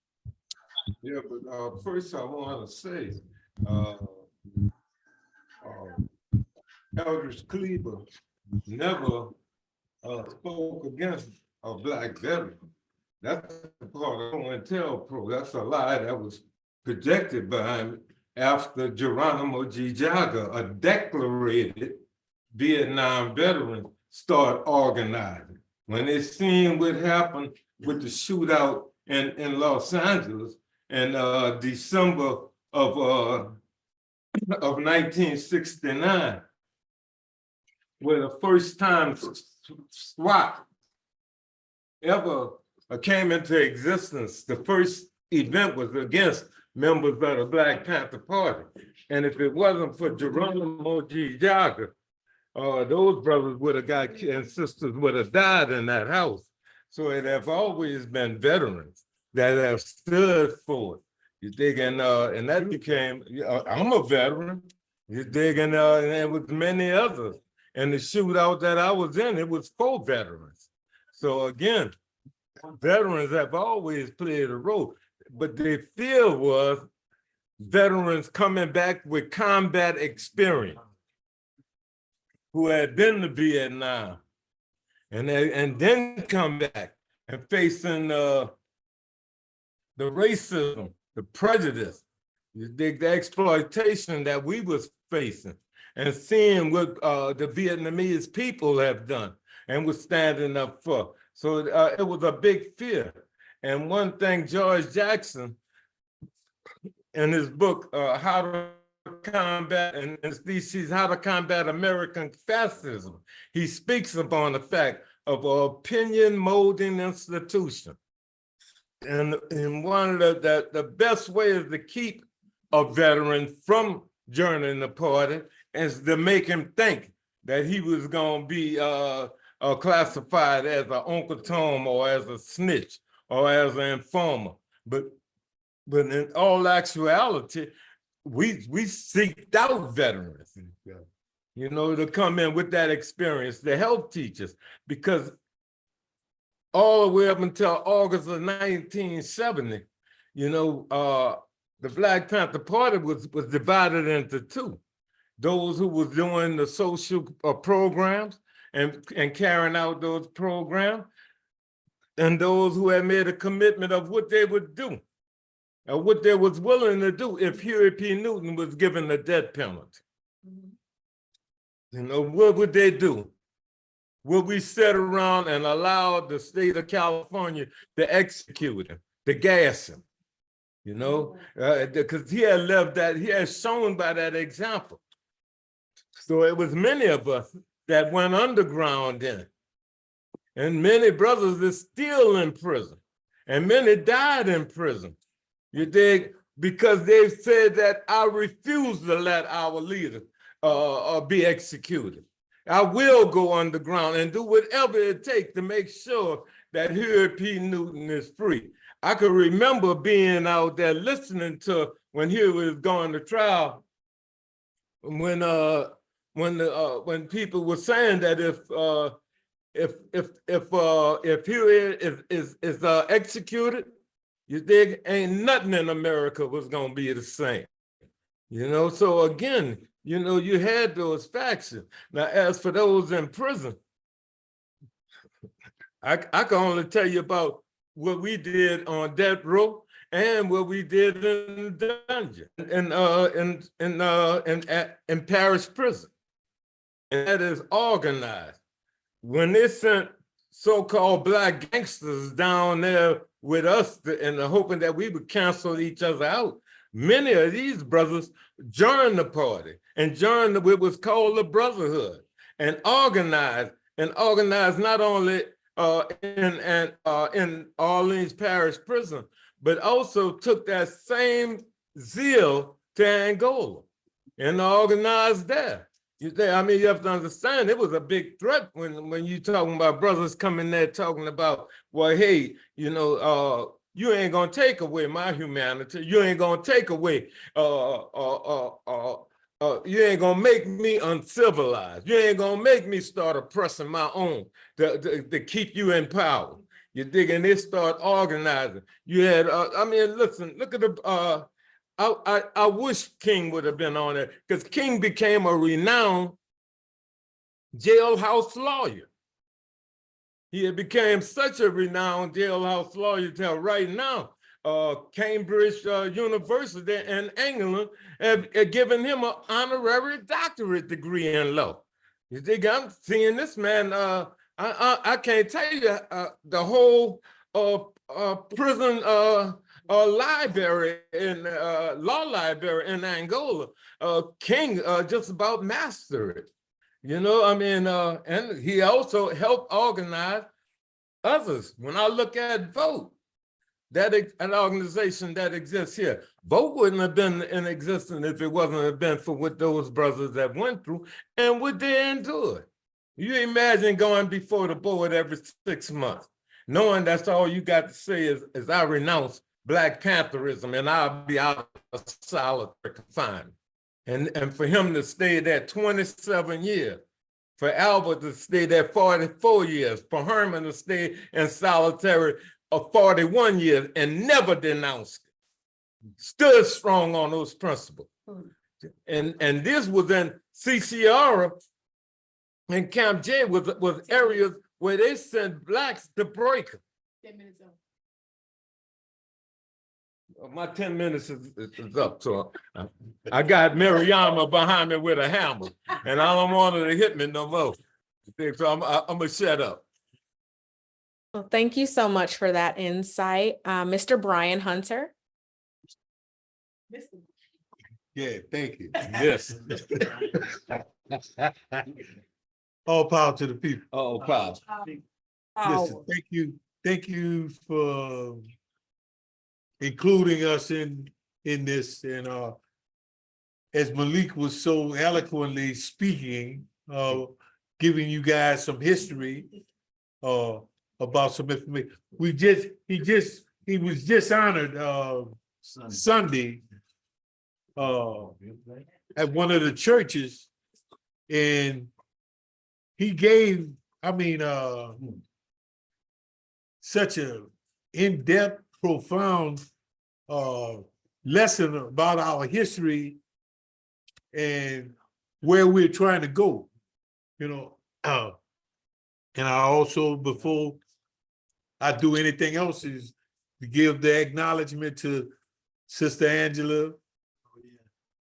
Yeah, but first I want to say, Eldridge Cleaver never spoke against a Black veteran. That's the part I want to tell Pro. That's a lie that was projected by him after Geronimo G. Jaga, a declarated Vietnam veteran, started organizing. When they seen what happened with the shootout in Los Angeles in December of 1969, where the first time SWAT ever came into existence, the first event was against members of the Black Panther Party. And if it wasn't for Geronimo G. Jaga, those brothers would have got and sisters would have died in that house. So it have always been veterans that have stood for it. You dig? And that became, I'm a veteran. You dig? And there was many others. And the shootout that I was in, it was for veterans. So again, veterans have always played a role, but the fear was veterans coming back with combat experience who had been to Vietnam and then come back and facing the racism, the prejudice, the exploitation that we was facing, and seeing what the Vietnamese people have done and was standing up for. So it was a big fear. And one thing George Jackson, in his book, How to Combat and Species, How to Combat American Fascism, he speaks upon the fact of an opinion molding institution. And one of the best ways to keep a veteran from joining the party is to make him think that he was going to be classified as an Uncle Tom or as a snitch or as an informer. But in all actuality, we seeked out veterans, you know, to come in with that experience, to help teachers, because all the way up until August of 1970, you know, the Black Panther Party was divided into two. Those who was doing the social programs and carrying out those programs, and those who had made a commitment of what they would do, or what they was willing to do if Huey P. Newton was given the death penalty. You know, what would they do? Would we sit around and allow the state of California to execute him, to gas him? You know, because he had left that, he had shown by that example. So it was many of us that went underground in. And many brothers are still in prison. And many died in prison. You dig? Because they said that I refuse to let our leader be executed. I will go underground and do whatever it takes to make sure that Huey P. Newton is free. I could remember being out there listening to when Huey was going to trial, when people were saying that if Huey is executed, you dig, ain't nothing in America was gonna be the same. You know, so again, you know, you had those factions. Now, as for those in prison, I can only tell you about what we did on death row and what we did in the dungeon, in parish prison. And that is organized. When they sent so-called Black gangsters down there with us and hoping that we would cancel each other out, many of these brothers joined the party and joined what was called the Brotherhood and organized not only in Orleans Parish Prison, but also took that same zeal to Angola and organized there. I mean, you have to understand, it was a big threat when you talking about brothers coming there talking about, well, hey, you know, you ain't gonna take away my humanity. You ain't gonna take away, you ain't gonna make me uncivilized. You ain't gonna make me start oppressing my own to keep you in power. You dig? And they start organizing. You had, I mean, listen, look at the, I wish King would have been on it, because King became a renowned jailhouse lawyer. He had became such a renowned jailhouse lawyer till right now, Cambridge University in England have given him an honorary doctorate degree in law. You think I'm seeing this man? I can't tell you the whole prison library in law library in Angola. King just about mastered it. You know, I mean, and he also helped organize others. When I look at VOTE, an organization that exists here. Vote wouldn't have been in existence if it wasn't have been for what those brothers that went through and what they endured. You imagine going before the board every 6 months, knowing that's all you got to say is I renounce Black Pantherism and I'll be out of solitary confinement. And for him to stay there 27 years, for Albert to stay there 44 years, for Herman to stay in solitary of 41 years and never denounced it, stood strong on those principles. And this was in CCR and Camp J was areas where they sent Blacks to break them. 10 minutes up. My 10 minutes is up, so I got Mariama behind me with a hammer, and I don't want her to hit me no more. So I'm gonna shut up. Well, thank you so much for that insight. Mr. Brian Hunter. Yeah, thank you. Yes. All power to the people. Oh, power. Listen, thank you for including us in this. And as Malik was so eloquently speaking, giving you guys some history about some information. He was just honored Sunday at one of the churches, and he gave, such a in-depth, profound lesson about our history and where we're trying to go, and I also, before I do anything else, is to give the acknowledgement to Sister Angela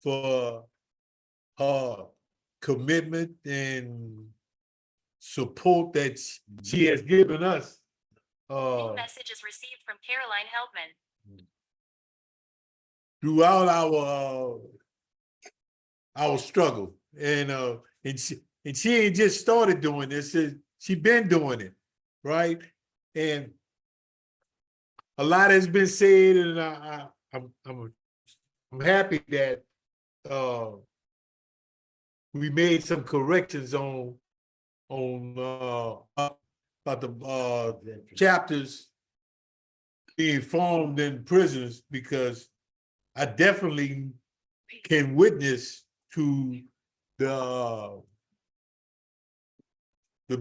for her commitment and support that she has given us. Message is received from Caroline Heldman. Throughout our struggle, and she ain't just started doing this; she been doing it, right? And a lot has been said, and I'm happy that we made some corrections on about the chapters being formed in prisons, because I definitely can witness to the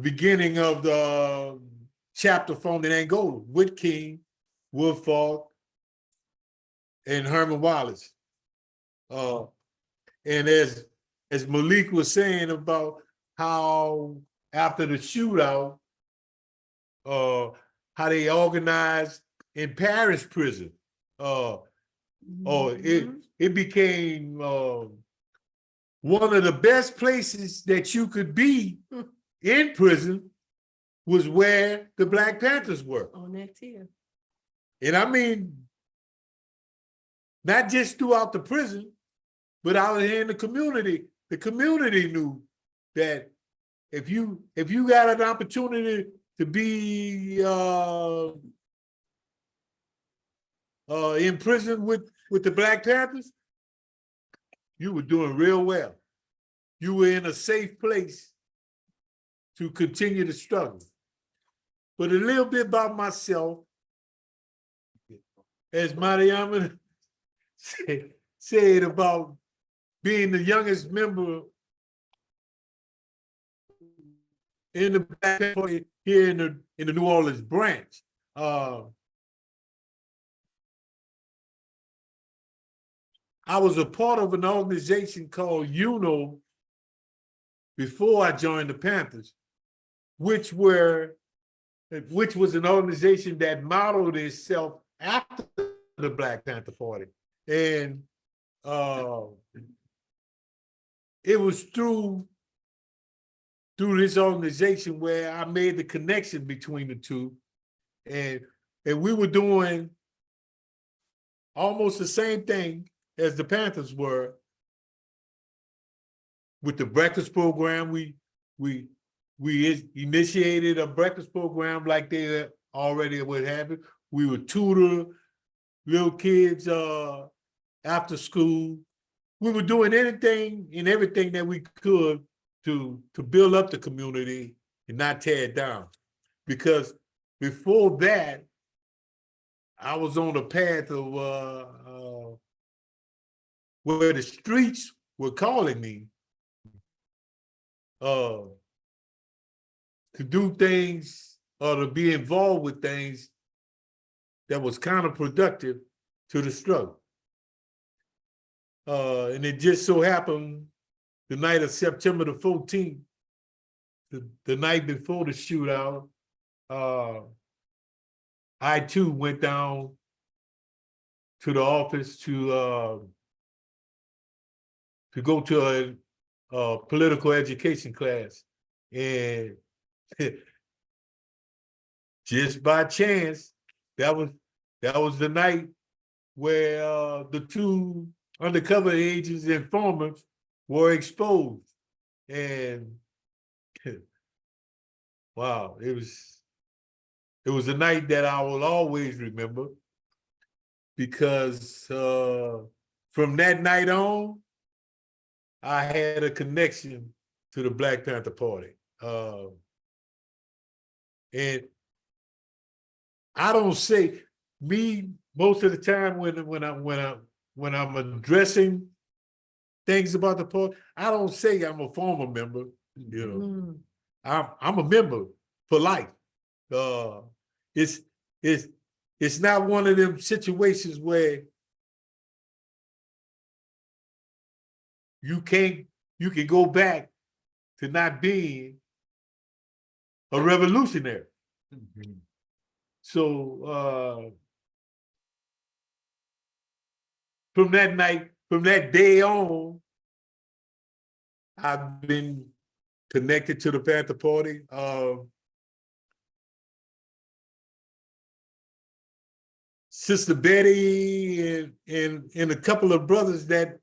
beginning of the chapter formed in Angola with King, Woodfall, and Herman Wallace. And as Malik was saying about how after the shootout, how they organized in Paris prison. It became one of the best places that you could be in prison was where the Black Panthers were. On that tier. And not just throughout the prison, but out here in the community. The community knew that if you got an opportunity to be in prison with the Black Panthers, you were doing real well. You were in a safe place to continue to struggle. But a little bit about myself, as Mariama said about being the youngest member in the Black Panther here in the New Orleans branch. I was a part of an organization called UNO before I joined the Panthers, which was an organization that modeled itself after the Black Panther Party. And it was through this organization where I made the connection between the two. And we were doing almost the same thing as the Panthers were with the breakfast program. We initiated a breakfast program like they already would have it. We would tutor little kids after school. We were doing anything and everything that we could to build up the community and not tear it down. Because before that, I was on the path of where the streets were calling me to do things or to be involved with things that was counterproductive to the struggle. And it just so happened the night of September the 14th, the night before the shootout, I too went down to the office to go to a political education class. And just by chance, that was the night where the two undercover agents, informants, were exposed. And wow, it was a night that I will always remember, because from that night on, I had a connection to the Black Panther Party. And I don't say, me, most of the time when I'm addressing things about the party, I don't say I'm a former member, you know. I'm a member for life. It's not one of them situations where you can go back to not being a revolutionary. So from that day on, I've been connected to the Panther Party. Sister Betty and a couple of brothers that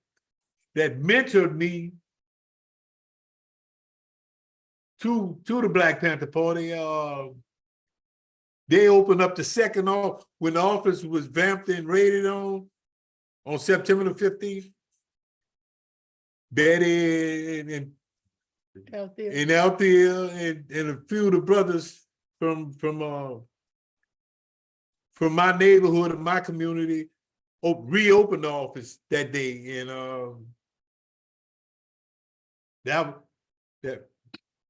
mentored me to the Black Panther Party. They opened up the second off when the office was vamped and raided on September the 15th. Betty and Althea and a few of the brothers from my neighborhood and my community reopened the office that day. And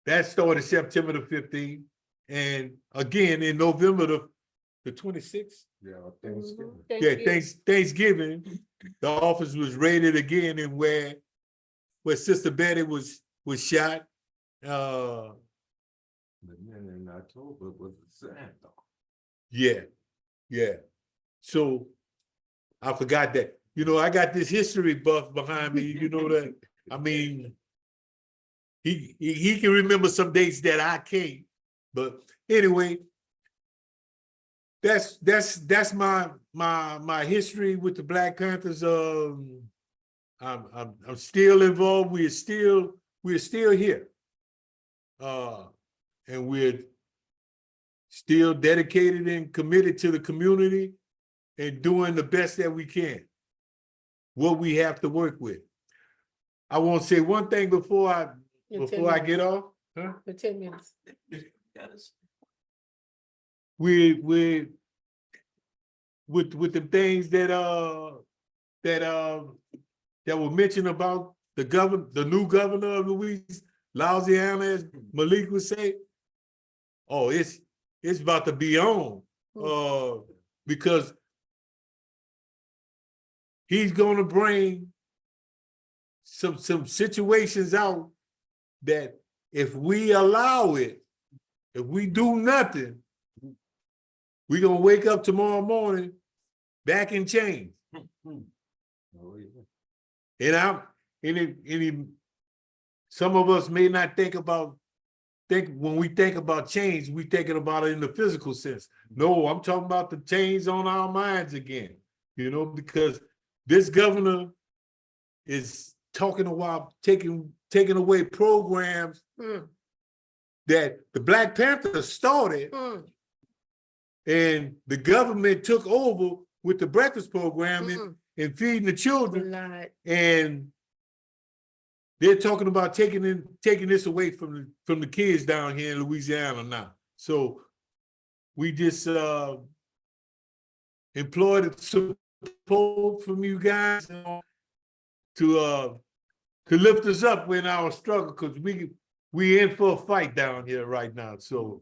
that started September the 15th. And again, in November the 26th. Yeah, Thanksgiving. Yeah, Thanksgiving, the office was raided again, and where Sister Betty was shot. The man in October was a Santa. Yeah. So I forgot that. You know, I got this history buff behind me. You know that. I mean, he can remember some dates that I can't. But anyway, that's my history with the Black Panthers. I'm still involved. We're still here, and we're still dedicated and committed to the community and doing the best that we can. What we have to work with. I want to say one thing before I get off. Huh? For 10 minutes. We with the things that were mentioned about the new governor of Louisiana, as Malik would say. Oh, it's about to be on, because he's going to bring some situations out that if we allow it, if we do nothing, we're going to wake up tomorrow morning back in chains. And some of us may not think when we think about change, we thinking about it in the physical sense. No, I'm talking about the change on our minds again, you know, because this governor is talking about taking away programs that the Black Panthers started And the government took over with the breakfast programming and feeding the children. And they're talking about taking this away from the kids down here in Louisiana now. So we just employed support from you guys to lift us up in our struggle, because we in for a fight down here right now. So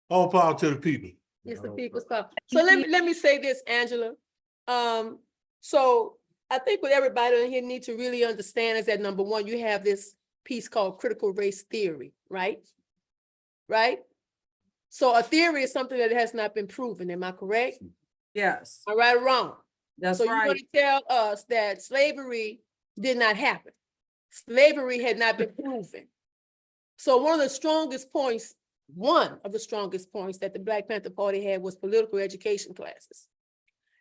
all power to the people. It's the people's power. So let me say this, Angela. So I think what everybody in here needs to really understand is that, number one, you have this piece called critical race theory, right? Right? So a theory is something that has not been proven. Am I correct? Yes. Am I right or wrong? That's so right. You're going to tell us that slavery did not happen. Slavery had not been proven. So one of the strongest points that the Black Panther Party had was political education classes.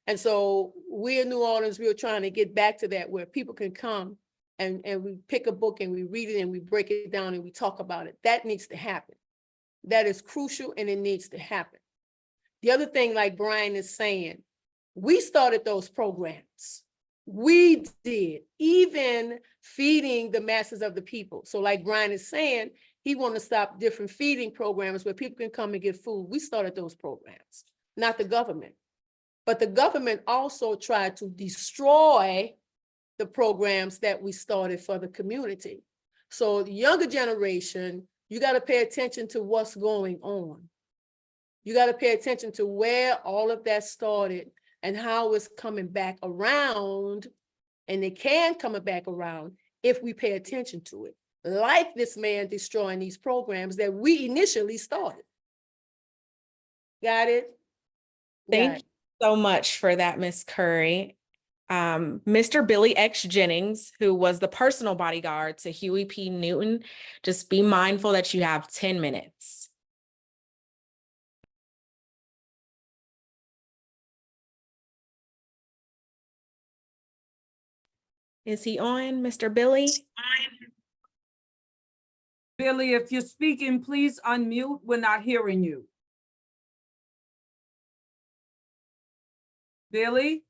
And so we in New Orleans, we were trying to get back to that, where people can come and we pick a book and we read it and we break it down and we talk about it. That needs to happen. That is crucial, and it needs to happen. The other thing, like Brian is saying, we started those programs. We did, even feeding the masses of the people. So like Brian is saying, he want to stop different feeding programs where people can come and get food. We started those programs, not the government. But the government also tried to destroy the programs that we started for the community. So the younger generation, you got to pay attention to what's going on. You got to pay attention to where all of that started and how it's coming back around. And it can come back around if we pay attention to it. Like this man destroying these programs that we initially started. Got it? Thank you so much for that, Ms. Curry. Mr. Billy X. Jennings, who was the personal bodyguard to Huey P. Newton, just be mindful that you have 10 minutes. Is he on, Mr. Billy? Billy, if you're speaking, please unmute. We're not hearing you. Billy?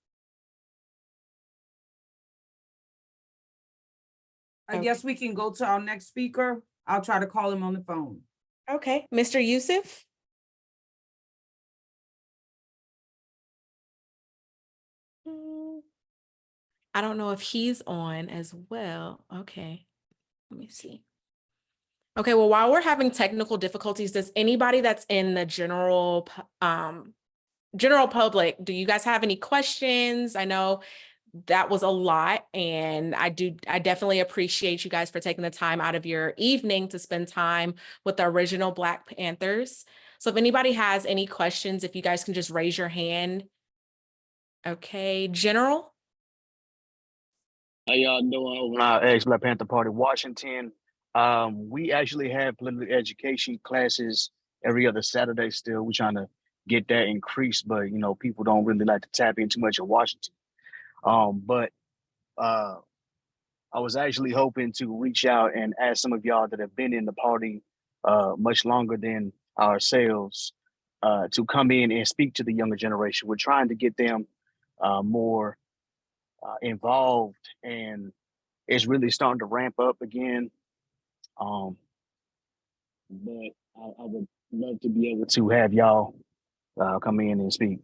I guess we can go to our next speaker. I'll try to call him on the phone. Okay, Mr. Yusuf? I don't know if he's on as well. Okay, let me see. Okay, well, while we're having technical difficulties, does anybody that's in the general public, do you guys have any questions? I know that was a lot, and I definitely appreciate you guys for taking the time out of your evening to spend time with the original Black Panthers. So if anybody has any questions, if you guys can just raise your hand. Okay, General? How y'all doing over our ex-Black Panther Party, Washington? We actually have political education classes every other Saturday still. We're trying to get that increased, but you know, people don't really like to tap in too much in Washington. But I was actually hoping to reach out and ask some of y'all that have been in the party much longer than ourselves to come in and speak to the younger generation. We're trying to get them more involved, and it's really starting to ramp up again. But I would love to be able to have y'all come in and speak.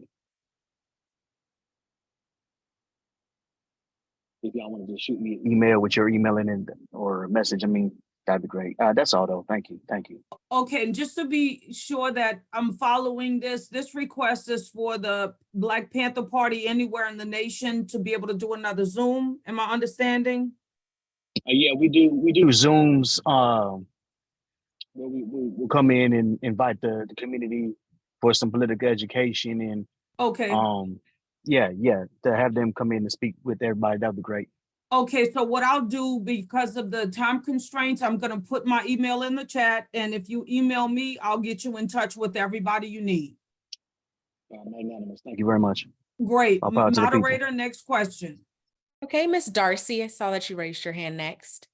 If y'all want to just shoot me an email with your email in or a message, I mean, that'd be great. That's all though. Thank you. Thank you. Okay, and just to be sure that I'm following this request is for the Black Panther Party anywhere in the nation to be able to do another Zoom. Am I understanding? Yeah, we do Zooms where we'll come in and invite the community for some political education and yeah, to have them come in and speak with everybody. That'd be great. Okay, so what I'll do, because of the time constraints, I'm gonna put my email in the chat, and if you email me, I'll get you in touch with everybody you need. Magnanimous. Thank you very much. Great. Moderator, next question. Okay, Miss Darcy, I saw that you raised your hand next.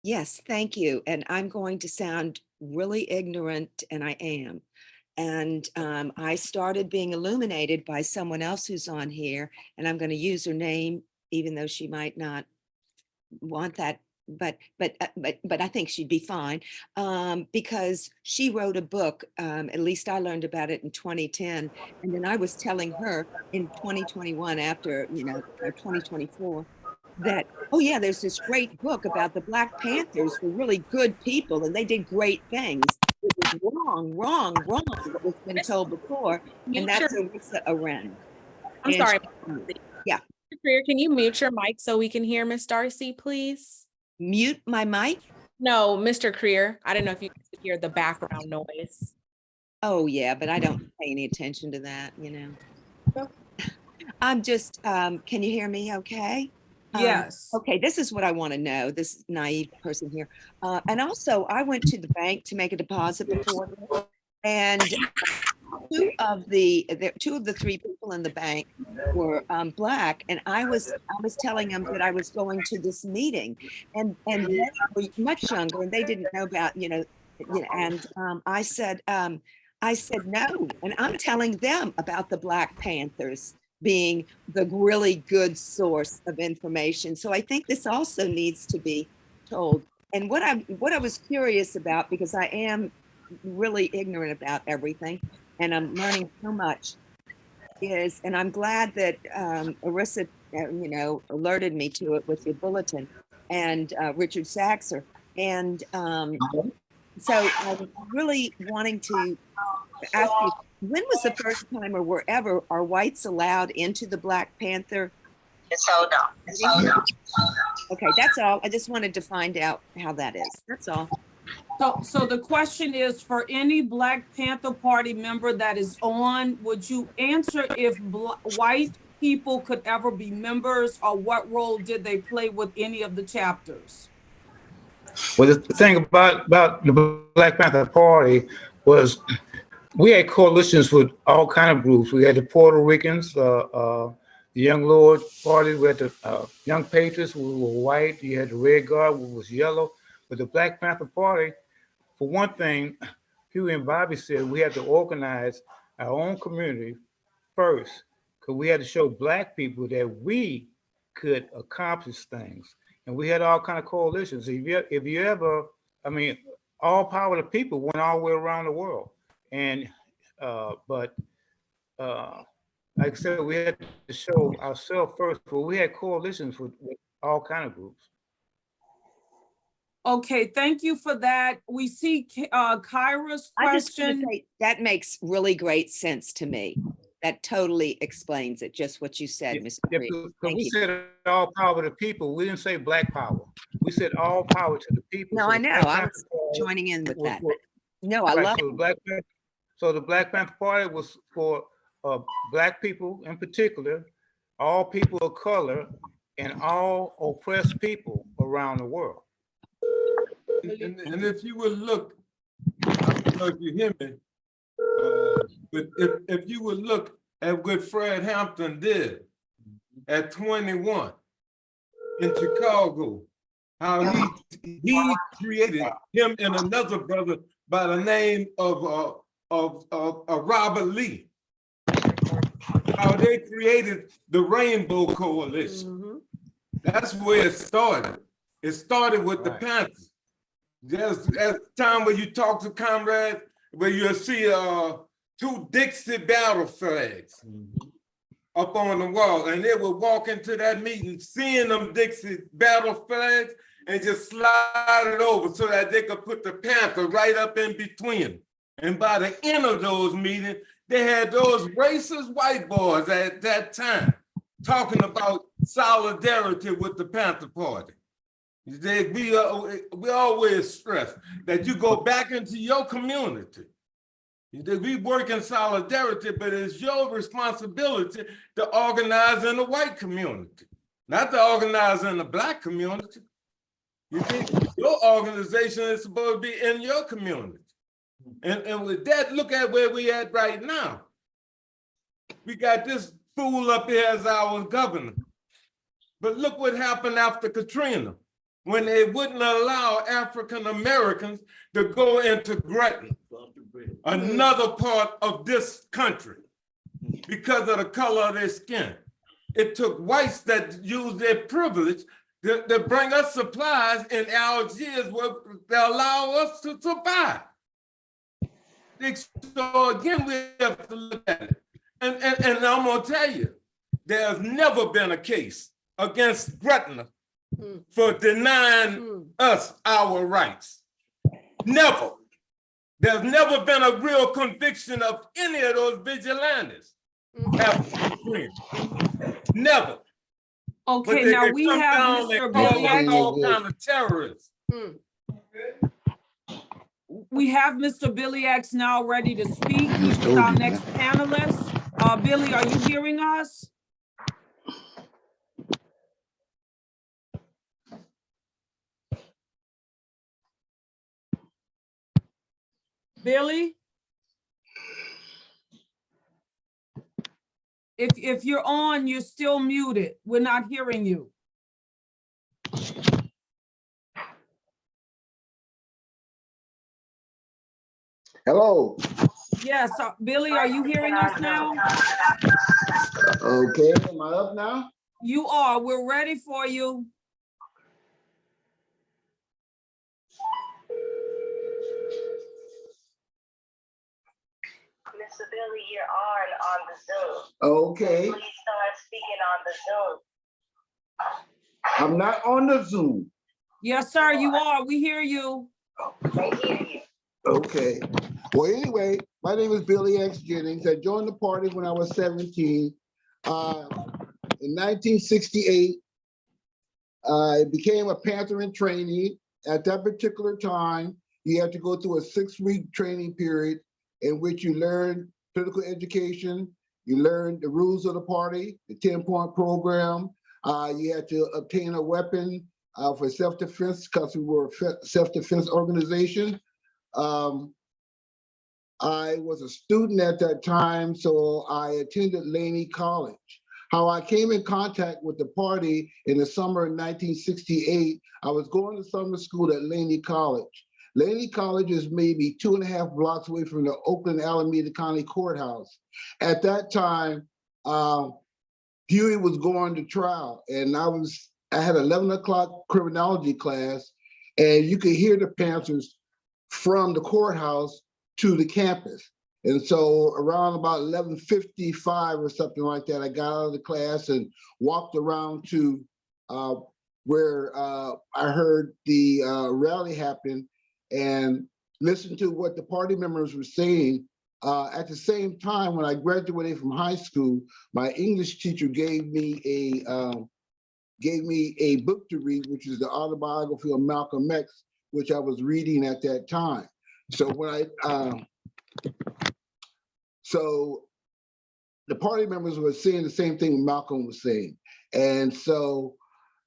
Yes, thank you. And I'm going to sound really ignorant, and I am. And I started being illuminated by someone else who's on here, and I'm going to use her name, even though she might not want that, but I think she'd be fine, because she wrote a book. At least I learned about it in 2010, and then I was telling her in 2021, after 2024, that, oh yeah, there's this great book about the Black Panthers were really good people and they did great things. It was wrong what was been told before, and that's Arissa Aren. I'm And sorry. yeah. Mr. Greer, can you mute your mic so we can hear Miss Darcy, please? Mute my mic? No, Mr. Greer. I don't know if you could hear the background noise. Oh, yeah, but I don't pay any attention to that, I'm just, can you hear me okay? Yes. Okay, this is what I want to know, this naive person here. And also, I went to the bank to make a deposit before this, and two of the three people in the bank were Black, and I was telling them that I was going to this meeting, and they were much younger, and they didn't know about and I said no, and I'm telling them about the Black Panthers being the really good source of information. So I think this also needs to be told. And what I was curious about, because I am really ignorant about everything, and I'm learning so much, is, and I'm glad that Arissa, alerted me to it with your bulletin, and Richard Saxer. And so I'm really wanting to ask you, when was the first time or wherever are whites allowed into the Black Panther? Okay, that's all. I just wanted to find out how that is. That's all. So the question is, for any Black Panther Party member that is on, would you answer if white people could ever be members, or what role did they play with any of the chapters? Well, the thing about the Black Panther Party was we had coalitions with all kind of groups. We had the Puerto Ricans, the Young Lord Party. We had the Young Patriots, who were white. You had the Red Guard, who was yellow. But the Black Panther Party, for one thing, Huey and Bobby said we had to organize our own community first, because we had to show Black people that we could accomplish things. And we had all kind of coalitions. If you ever, all power to people went all the way around the world. And like I said, we had to show ourselves first, but we had coalitions with all kind of groups. Okay, thank you for that. We see Kyra's I just want question. to say, that makes really great sense to me. That totally explains it, just what you said, Mr. Reed. Thank We you. said all power to people. We didn't say Black power. We said all power to the people. No, So I the know. Black I Panther was Party joining in with that. was- No, I Right, love so it. the Black Panther Party was for Black people in particular, all people of color, and all oppressed people around the world. And if you would look, I don't know if you hear me, but if you would look at what Fred Hampton did at 21 in Chicago, how he created, him and another brother by the name of Robert Lee, how they created the Rainbow Coalition. That's where it started. It started with the Panthers. There's at the time when you talk to comrades, where you'll see two Dixie battle flags up on the wall, and they would walk into that meeting seeing them Dixie battle flags and just slide it over so that they could put the Panther right up in between. And by the end of those meetings, they had those racist white boys at that time talking about solidarity with the Panther Party. We always stress that you go back into your community. We work in solidarity, but it's your responsibility to organize in the white community, not to organize in the Black community. You think your organization is supposed to be in your community. And with that, look at where we at right now. We got this fool up here as our governor. But look what happened after Katrina. when they wouldn't allow African Americans to go into Gretna, another part of this country, because of the color of their skin. It took whites that used their privilege to bring us supplies in Algiers where they allow us to survive. So again, we have to look at it. And I'm gonna tell you, there's never been a case against Gretna for denying us our rights. Never. There's never been a real conviction of any of those vigilantes. Never. Okay, now we have Mr. Biliak. All kind of terrorists. We have Mr. Biliak now ready to speak. He's our next panelist. Billy, are you hearing us? Billy? If you're on, you're still muted. We're not hearing you. Hello. Yes, Billy, are you hearing us now? Okay, am I up now? You are. We're ready for you. Mr. Billy, you're on the Zoom. Okay. Please start speaking on the Zoom. I'm not on the Zoom. Yes, sir, you are. We hear you. They hear you. Okay. Well, anyway, my name is Billy X. Jennings. I joined the party when I was 17. In 1968, I became a Panther in trainee. At that particular time, you had to go through a 6-week training period in which you learned political education, you learned the rules of the party, the 10-point program. You had to obtain a weapon for self-defense because we were a self-defense organization. I was a student at that time, so I attended Laney College. How I came in contact with the party in the summer of 1968, I was going to summer school at Laney College. Laney College is maybe 2.5 blocks away from the Oakland Alameda County Courthouse. At that time, Huey was going to trial, and I had 11 o'clock criminology class, and you could hear the Panthers from the courthouse to the campus. And so around about 11:55 or something like that, I got out of the class and walked around to where I heard the rally happen and listened to what the party members were saying. At the same time, when I graduated from high school, my English teacher gave me a book to read, which is the autobiography of Malcolm X, which I was reading at that time. So when so the party members were saying the same thing Malcolm was saying. And so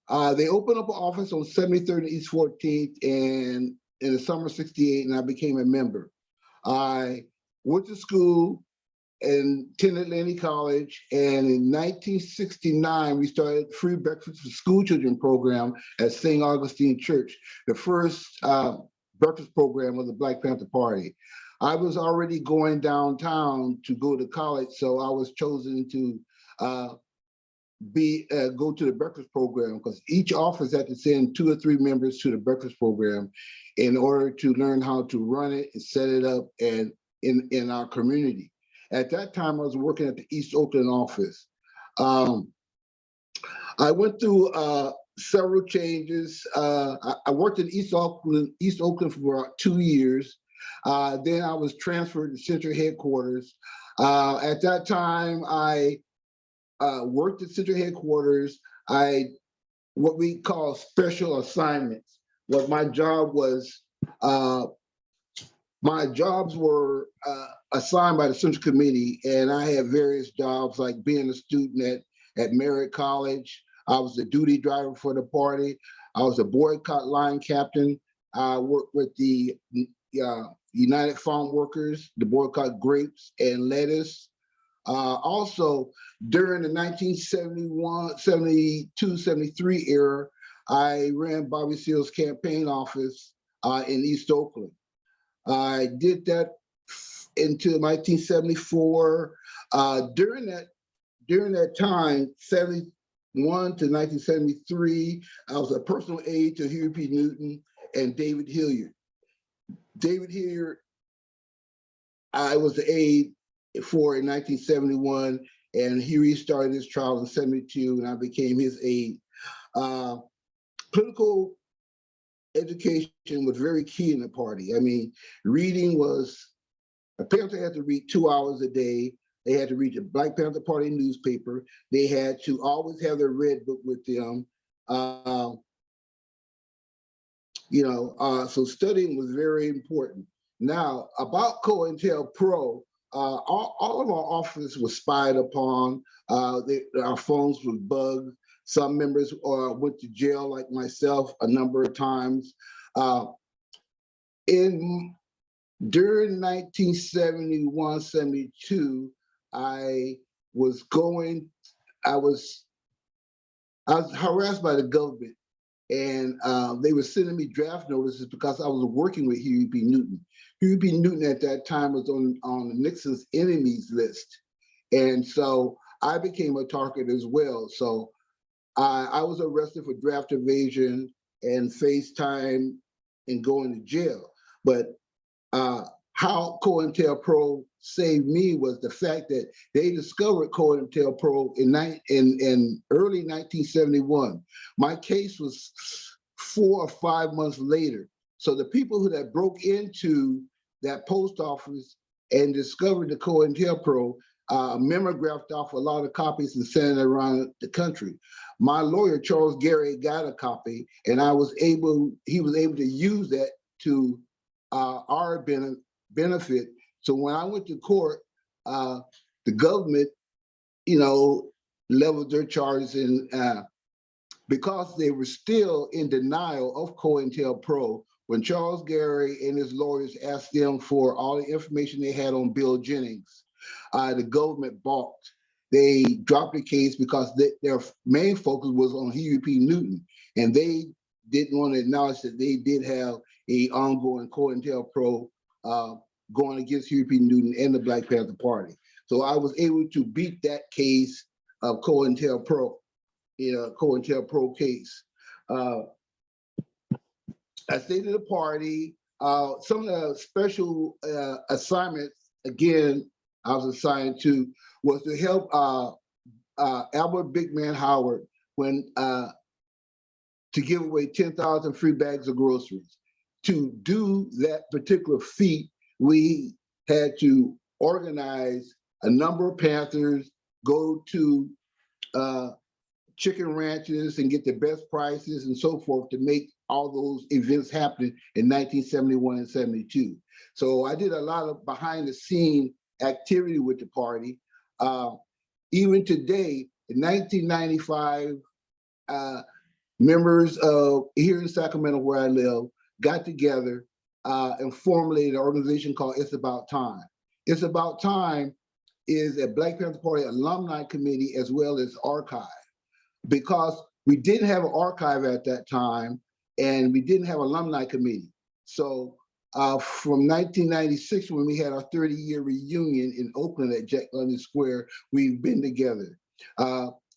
they opened up an office on 73rd and East 14th in the summer of '68, and I became a member. I went to school and attended Laney College, and in 1969, we started free breakfast for school children program at St. Augustine Church, the first breakfast program of the Black Panther Party. I was already going downtown to go to college, so I was chosen to go to the breakfast program because each office had to send 2 or 3 members to the breakfast program in order to learn how to run it and set it up and in our community. At that time, I was working at the East Oakland office. I went through several changes. I worked in East Oakland for about 2 years. Then I was transferred to Central Headquarters. At that time, I worked at Central Headquarters. What we call special assignments. What my job was, my jobs were assigned by the Central Committee, and I had various jobs like being a student at Merritt College. I was the duty driver for the party. I was a boycott line captain. I worked with the United Farm Workers, the boycott grapes and lettuce. Also, during the 1971, 72, 73 era, I ran Bobby Seale's campaign office in East Oakland. I did that until 1974. During that time, 71 to 1973, I was a personal aide to Huey P. Newton and David Hilliard. David Hilliard, I was the aide for in 1971, and Huey started his trial in 72, and I became his aide. Political education was very key in the party. I mean, reading was, apparently had to read 2 hours a day. They had to read the Black Panther Party newspaper. They had to always have their red book with them. So studying was very important. Now, about COINTELPRO, all of our offices were spied upon. Our phones were bugged. Some members went to jail, like myself, a number of times. During 1971, 72, I was harassed by the government, and they were sending me draft notices because I was working with Huey P. Newton. Huey P. Newton at that time was on Nixon's enemies list. And so I became a target as well. So I was arrested for draft evasion and faced time and going to jail. But how COINTELPRO saved me was the fact that they discovered COINTELPRO in early 1971. My case was 4 or 5 months later. So the people that broke into that post office and discovered the COINTELPRO mimeographed off a lot of copies and sent it around the country. My lawyer, Charles Gary, got a copy, and he was able to use that to our benefit. So when I went to court, the government, leveled their charges, and because they were still in denial of COINTELPRO, when Charles Gary and his lawyers asked them for all the information they had on Bill Jennings, the government balked. They dropped the case because their main focus was on Huey P. Newton, and they didn't want to acknowledge that they did have a ongoing COINTELPRO going against Huey P. Newton and the Black Panther Party. So I was able to beat that case of COINTELPRO, COINTELPRO case. I stayed in the party. Some of the special assignments, again, I was assigned to was to help Albert Big Man Howard to give away 10,000 free bags of groceries. To do that particular feat, we had to organize a number of Panthers, go to chicken ranches and get the best prices and so forth to make all those events happen in 1971 and 72. So I did a lot of behind the scene activity with the party. Even today, in 1995, members of here in Sacramento where I live got together and formulated an organization called It's About Time. It's About Time is a Black Panther Party alumni committee as well as archive, because we didn't have an archive at that time and we didn't have an alumni committee. So from 1996, when we had our 30-year reunion in Oakland at Jack London Square, we've been together.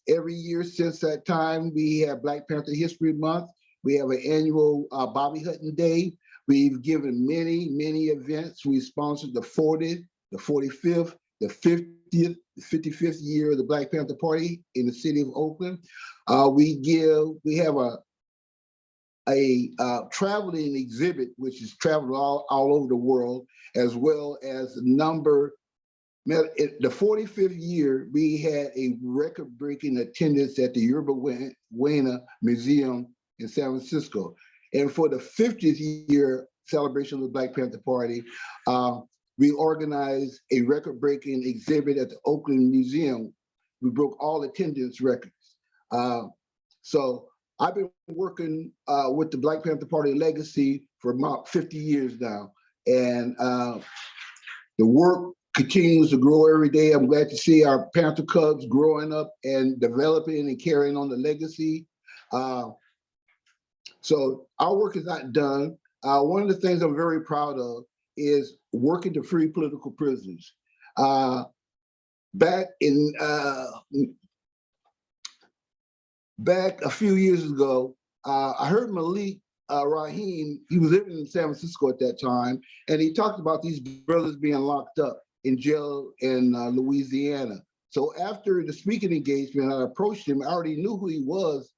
Every year since that time, we have Black Panther History Month. We have an annual Bobby Hutton Day. We've given many, many events. We sponsored the 40th, the 45th, the 50th, the 55th year of the Black Panther Party in the city of Oakland. We have a traveling exhibit, which is traveled all over the world, as well as a number. The 45th year, we had a record-breaking attendance at the Yerba Buena Museum in San Francisco. And for the 50th year celebration of the Black Panther Party, we organized a record-breaking exhibit at the Oakland Museum. We broke all attendance records. So I've been working with the Black Panther Party legacy for about 50 years now. And the work continues to grow every day. I'm glad to see our Panther Cubs growing up and developing and carrying on the legacy. So our work is not done. One of the things I'm very proud of is working to free political prisoners. Back a few years ago, I heard Malik Rahim, he was living in San Francisco at that time, and he talked about these brothers being locked up in jail in Louisiana. So after the speaking engagement, I approached him. I already knew who he was,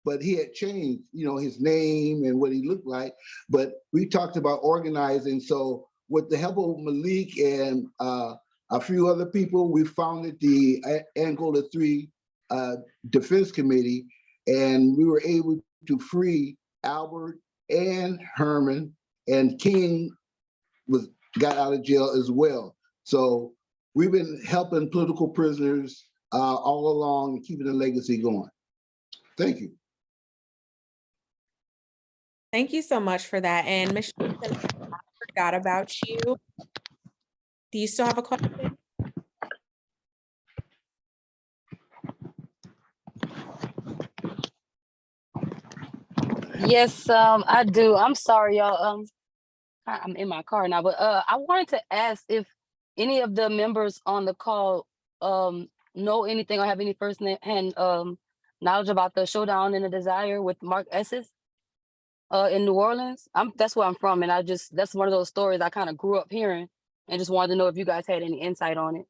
but he had changed, his name and what he looked like. But we talked about organizing. So with the help of Malik and a few other people, we founded the Angola 3 Defense Committee, and we were able to free Albert and Herman, and King got out of jail as well. So we've been helping political prisoners all along and keeping the legacy going. Thank you. Thank you so much for that. And Ms. Johnson, I forgot about you. Do you still have a question? Yes, I do. I'm sorry, y'all. I'm in my car now, but I wanted to ask if any of the members on the call know anything or have any first-hand knowledge about the showdown in the Desire with Mark Essex in New Orleans. That's where I'm from, and that's one of those stories I kind of grew up hearing, and just wanted to know if you guys had any insight on it.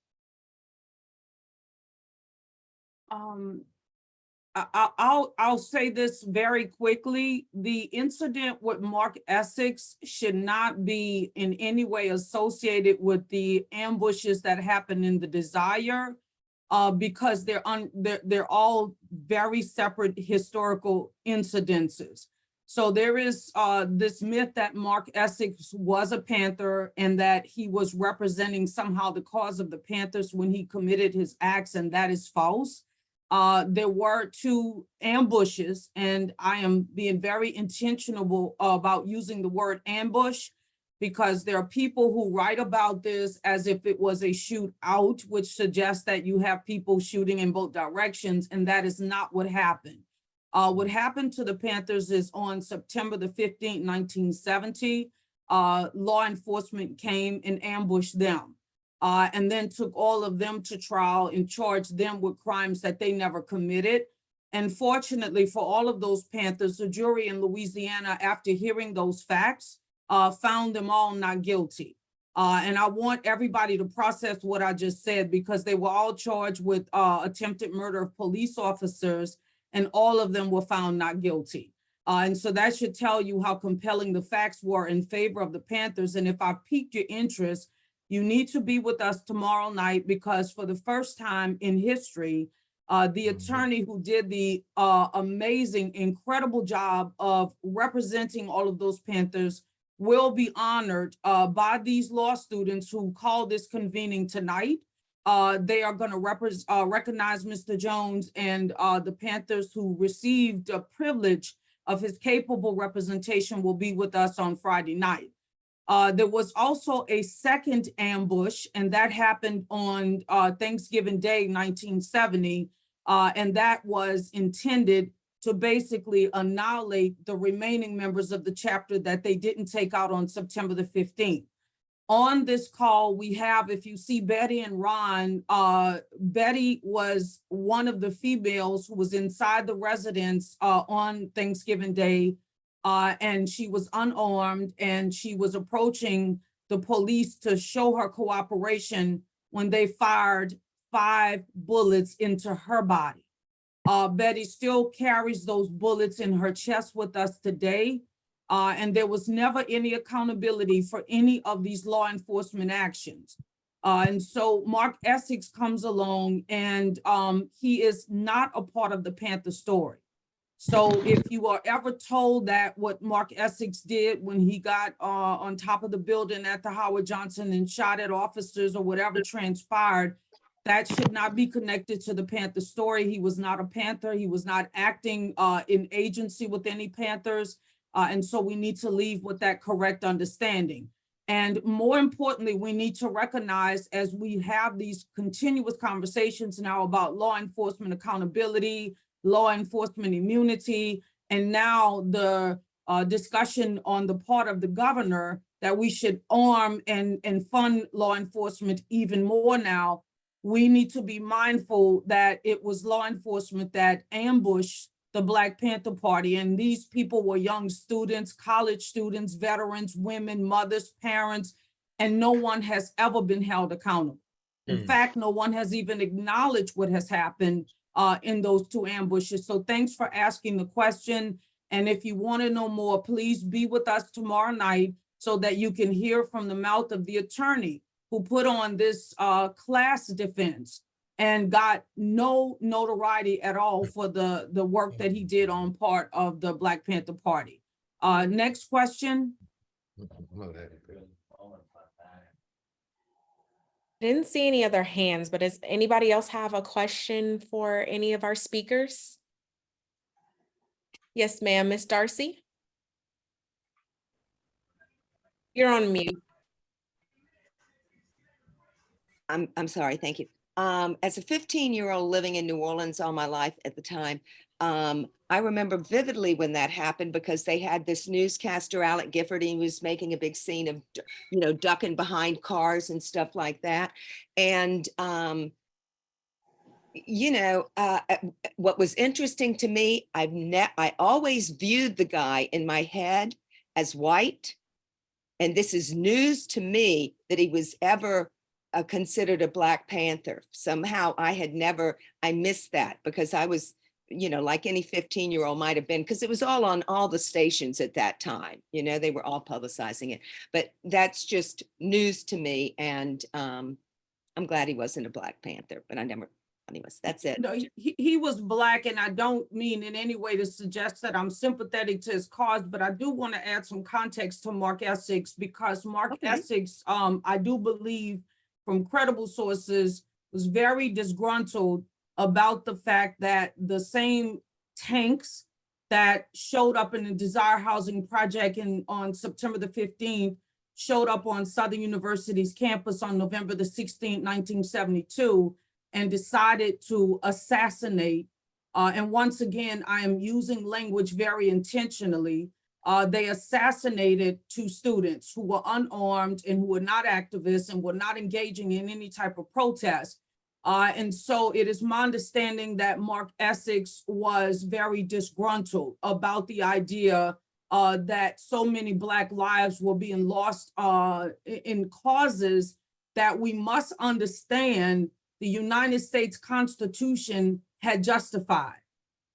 I'll say this very quickly. The incident with Mark Essex should not be in any way associated with the ambushes that happened in the Desire, because they're all very separate historical incidences. So there is this myth that Mark Essex was a Panther and that he was representing somehow the cause of the Panthers when he committed his acts, and that is false. There were 2 ambushes, and I am being very intentional about using the word ambush, because there are people who write about this as if it was a shootout, which suggests that you have people shooting in both directions, and that is not what happened. What happened to the Panthers is on September the 15th, 1970, law enforcement came and ambushed them. And then took all of them to trial and charged them with crimes that they never committed. And fortunately for all of those Panthers, the jury in Louisiana, after hearing those facts, found them all not guilty. And I want everybody to process what I just said, because they were all charged with attempted murder of police officers, and all of them were found not guilty. And so that should tell you how compelling the facts were in favor of the Panthers. And if I've piqued your interest, you need to be with us tomorrow night, because for the first time in history, the attorney who did the amazing, incredible job of representing all of those Panthers will be honored by these law students who called this convening tonight. They are going to recognize Mr. Jones and the Panthers who received a privilege of his capable representation will be with us on Friday night. There was also a second ambush, and that happened on Thanksgiving Day, 1970, and that was intended to basically annihilate the remaining members of the chapter that they didn't take out on September the 15th. On this call, we have, if you see Betty and Ron, Betty was one of the females who was inside the residence on Thanksgiving Day, and she was unarmed, and she was approaching the police to show her cooperation when they fired 5 bullets into her body. Betty still carries those bullets in her chest with us today. And there was never any accountability for any of these law enforcement actions. And so Mark Essex comes along, and he is not a part of the Panther story. So if you are ever told that what Mark Essex did when he got on top of the building at the Howard Johnson and shot at officers or whatever transpired, that should not be connected to the Panther story. He was not a Panther. He was not acting in agency with any Panthers. And so we need to leave with that correct understanding. And more importantly, we need to recognize, as we have these continuous conversations now about law enforcement accountability, law enforcement immunity, And now the discussion on the part of the governor that we should arm and fund law enforcement even more now. We need to be mindful that it was law enforcement that ambushed the Black Panther Party. And these people were young students, college students, veterans, women, mothers, parents, and no one has ever been held accountable. In fact, no one has even acknowledged what has happened in those two ambushes. So thanks for asking the question. And if you want to know more, please be with us tomorrow night so that you can hear from the mouth of the attorney who put on this class defense and got no notoriety at all for the work that he did on part of the Black Panther Party. Next question. Didn't see any other hands, but does anybody else have a question for any of our speakers? Yes, ma'am, Miss Darcy. You're on mute. I'm sorry, thank you. As a 15-year-old living in New Orleans all my life at the time, I remember vividly when that happened because they had this newscaster, Alec Gifford, and he was making a big scene of, you know, ducking behind cars and stuff like that. And, you know, what was interesting to me, I always viewed the guy in my head as white. And this is news to me that he was ever considered a Black Panther. Somehow I missed that because I was, you know, like any 15-year-old might have been, because it was all on all the stations at that time. You know, they were all publicizing it. But that's just news to me. And I'm glad he wasn't a Black Panther, but anyways, that's it. No, he was Black, and I don't mean in any way to suggest that I'm sympathetic to his cause, but I do want to add some context to Mark Essex, because Mark Essex, I do believe from credible sources, was very disgruntled about the fact that the same tanks that showed up in the Desire Housing Project on September the 15th showed up on Southern University's campus on November the 16th, 1972, and decided to assassinate. And once again, I am using language very intentionally. They assassinated two students who were unarmed and who were not activists and were not engaging in any type of protest. And so it is my understanding that Mark Essex was very disgruntled about the idea that so many Black lives were being lost in causes that we must understand the United States Constitution had justified.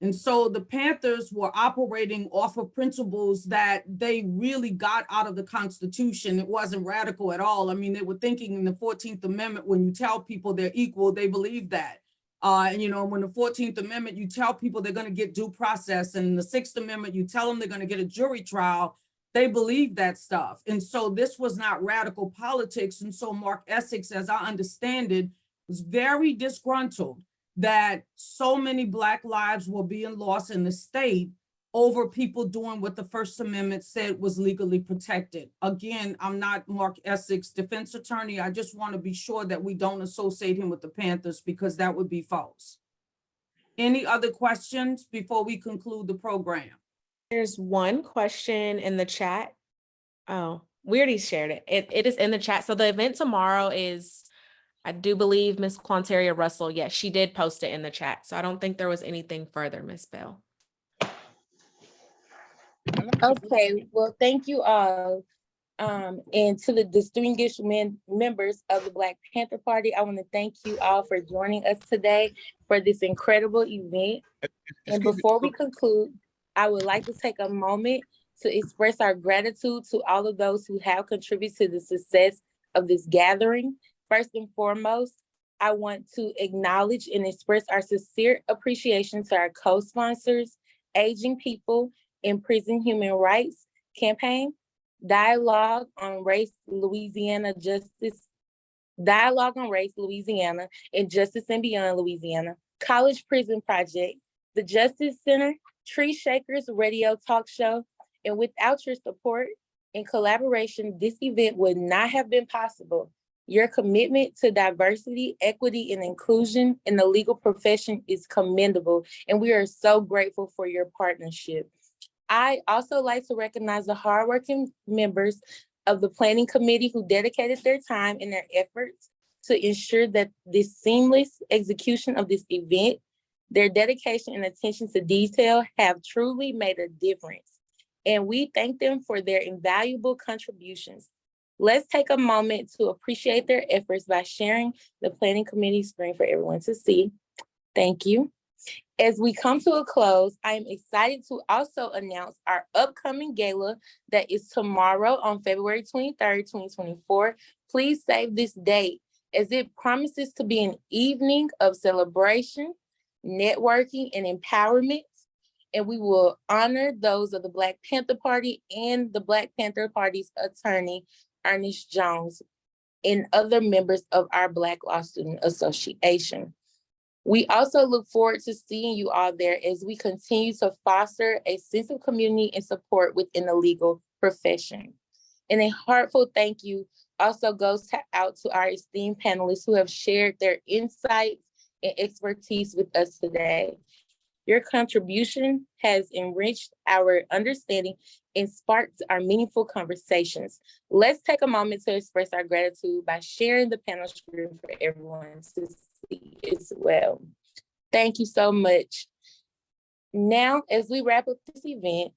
And so the Panthers were operating off of principles that they really got out of the Constitution. It wasn't radical at all. I mean, they were thinking in the 14th Amendment, when you tell people they're equal, they believe that. And, you know, when the 14th Amendment, you tell people they're going to get due process, and the 6th Amendment, you tell them they're going to get a jury trial, they believe that stuff. And so this was not radical politics. And so Mark Essex, as I understand it, was very disgruntled that so many Black lives were being lost in the state over people doing what the First Amendment said was legally protected. Again, I'm not Mark Essex defense attorney. I just want to be sure that we don't associate him with the Panthers, because that would be false. Any other questions before we conclude the program? There's one question in the chat. Oh, we already shared it. It is in the chat. So the event tomorrow is, I do believe Miss Quantaria Russell, yes, she did post it in the chat. So I don't think there was anything further, Miss Bell. Okay, well, thank you all. And to the distinguished members of the Black Panther Party, I want to thank you all for joining us today for this incredible event. And before we conclude, I would like to take a moment to express our gratitude to all of those who have contributed to the success of this gathering. First and foremost, I want to acknowledge and express our sincere appreciation to our co-sponsors, Aging People in Prison Human Rights Campaign, Dialogue on Race, Louisiana, and Justice and Beyond Louisiana, College Prison Project, the Justice Center, Tree Shakers Radio Talk Show. And without your support and collaboration, this event would not have been possible. Your commitment to diversity, equity, and inclusion in the legal profession is commendable, and we are so grateful for your partnership. I also like to recognize the hardworking members of the planning committee who dedicated their time and their efforts to ensure that the seamless execution of this event. Their dedication and attention to detail have truly made a difference, and we thank them for their invaluable contributions. Let's take a moment to appreciate their efforts by sharing the planning committee screen for everyone to see. Thank you. As we come to a close, I am excited to also announce our upcoming gala that is tomorrow on February 23rd, 2024. Please save this date as it promises to be an evening of celebration, networking, and empowerment. And we will honor those of the Black Panther Party and the Black Panther Party's attorney, Ernest Jones, and other members of our Black Law Student Association. We also look forward to seeing you all there as we continue to foster a sense of community and support within the legal profession. And a heartfelt thank you also goes out to our esteemed panelists who have shared their insights and expertise with us today. Your contribution has enriched our understanding and sparked our meaningful conversations. Let's take a moment to express our gratitude by sharing the panel screen for everyone to see as well. Thank you so much. Now, as we wrap up this event,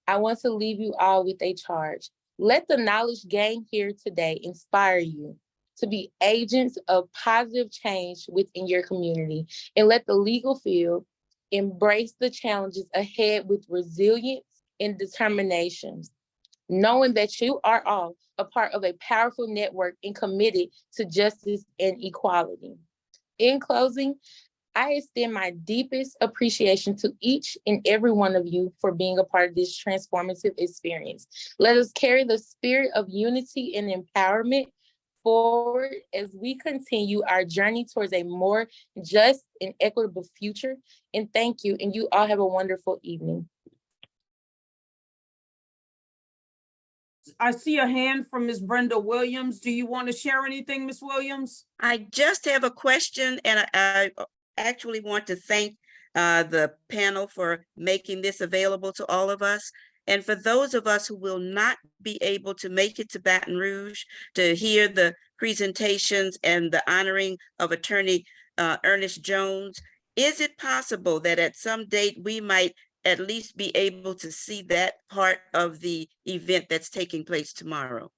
I want to leave you all with a charge. Let the knowledge gained here today inspire you to be agents of positive change within your community, and let the legal field embrace the challenges ahead with resilience and determination, knowing that you are all a part of a powerful network and committed to justice and equality. In closing, I extend my deepest appreciation to each and every one of you for being a part of this transformative experience. Let us carry the spirit of unity and empowerment forward as we continue our journey towards a more just and equitable future. And thank you, and you all have a wonderful evening. I see a hand from Ms. Brenda Williams. Do you want to share anything, Ms. Williams? I just have a question, and I actually want to thank the panel for making this available to all of us. And for those of us who will not be able to make it to Baton Rouge to hear the presentations and the honoring of Attorney Ernest Jones, is it possible that at some date we might at least be able to see that part of the event that's taking place tomorrow?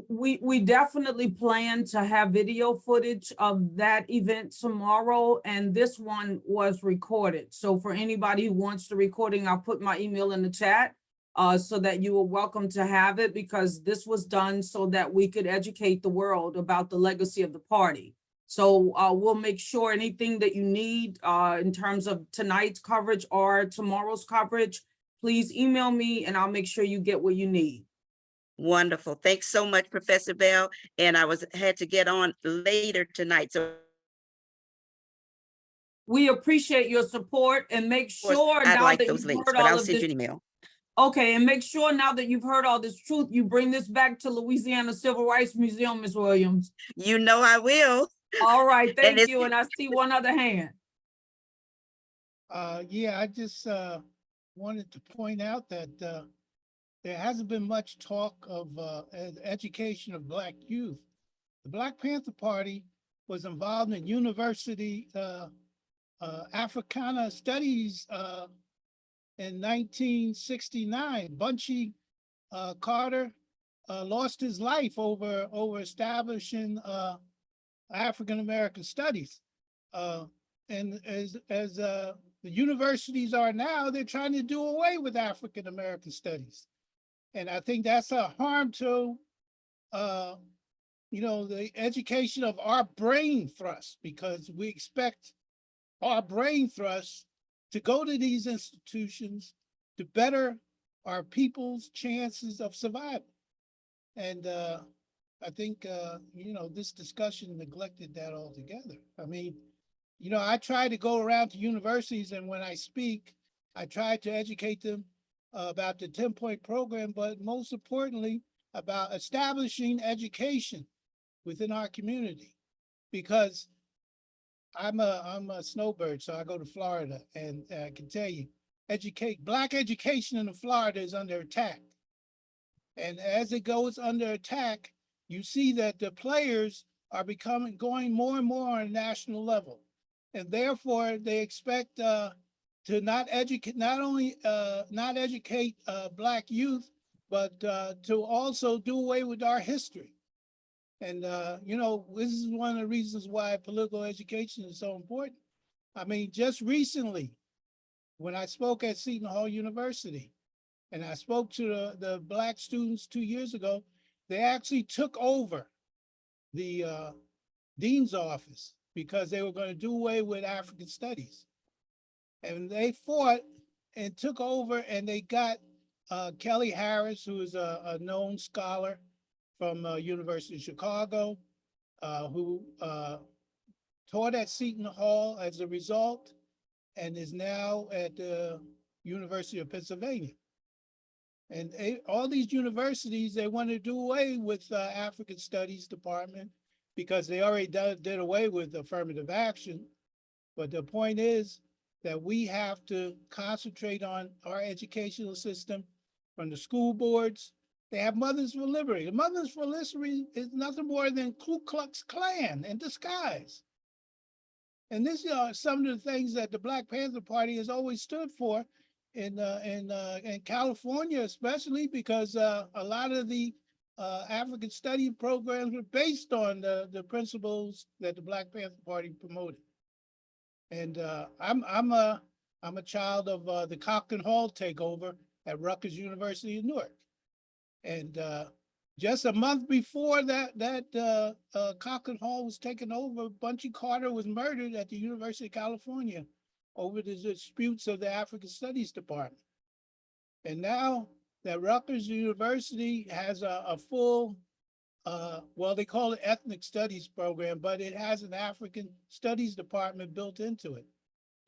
We definitely plan to have video footage of that event tomorrow, and this one was recorded. So for anybody who wants the recording, I'll put my email in the chat so that you are welcome to have it, because this was done so that we could educate the world about the legacy of the party. So we'll make sure anything that you need in terms of tonight's coverage or tomorrow's coverage, please email me and I'll make sure you get what you need. Wonderful. Thanks so much, Professor Bell. And I had to get on later tonight. So we appreciate your support, and make sure now like that those you've links, heard but all I'll of send this. you an email. Okay, and make sure now that you've heard all this truth, you bring this back to Louisiana Civil Rights Museum, Ms. Williams. You know I will. All right, thank you. And I see one other hand. Yeah, I just wanted to point out that there hasn't been much talk of education of Black youth. The Black Panther Party was involved in university Africana studies in 1969. Bunchy Carter lost his life over establishing African-American studies. And as the universities are now, they're trying to do away with African-American studies. And I think that's a harm to, the education of our brain thrust, because we expect our brain thrust to go to these institutions to better our people's chances of survival. And I think, this discussion neglected that altogether. I mean, I try to go around to universities, and when I speak, I try to educate them about the 10-point program, but most importantly, about establishing education within our community. Because I'm a snowbird, so I go to Florida, and I can tell you, Black education in Florida is under attack. And as it goes under attack, you see that the players are going more and more on a national level. And therefore they expect to not only not educate Black youth, but to also do away with our history. And, you know, this is one of the reasons why political education is so important. I mean, just recently, when I spoke at Seton Hall University, and I spoke to the Black students 2 years ago, they actually took over the dean's office because they were going to do away with African studies. And they fought and took over, and they got Kelly Harris, who is a known scholar from University of Chicago, who taught at Seton Hall as a result, and is now at the University of Pennsylvania. And all these universities, they want to do away with African Studies Department because they already did away with affirmative action. But the point is that we have to concentrate on our educational system from the school boards. They have Mothers for Liberty. The Mothers for Liberty is nothing more than Ku Klux Klan in disguise. And this are some of the things that the Black Panther Party has always stood for in California, especially because a lot of the African study programs were based on the principles that the Black Panther Party promoted. And I'm a child of the Cochran Hall takeover at Rutgers University in Newark. And just a month before that Cochran Hall was taken over, Bunchy Carter was murdered at the University of California over the disputes of the African Studies Department. And now that Rutgers University has a full, well, they call it ethnic studies program, but it has an African Studies Department built into it.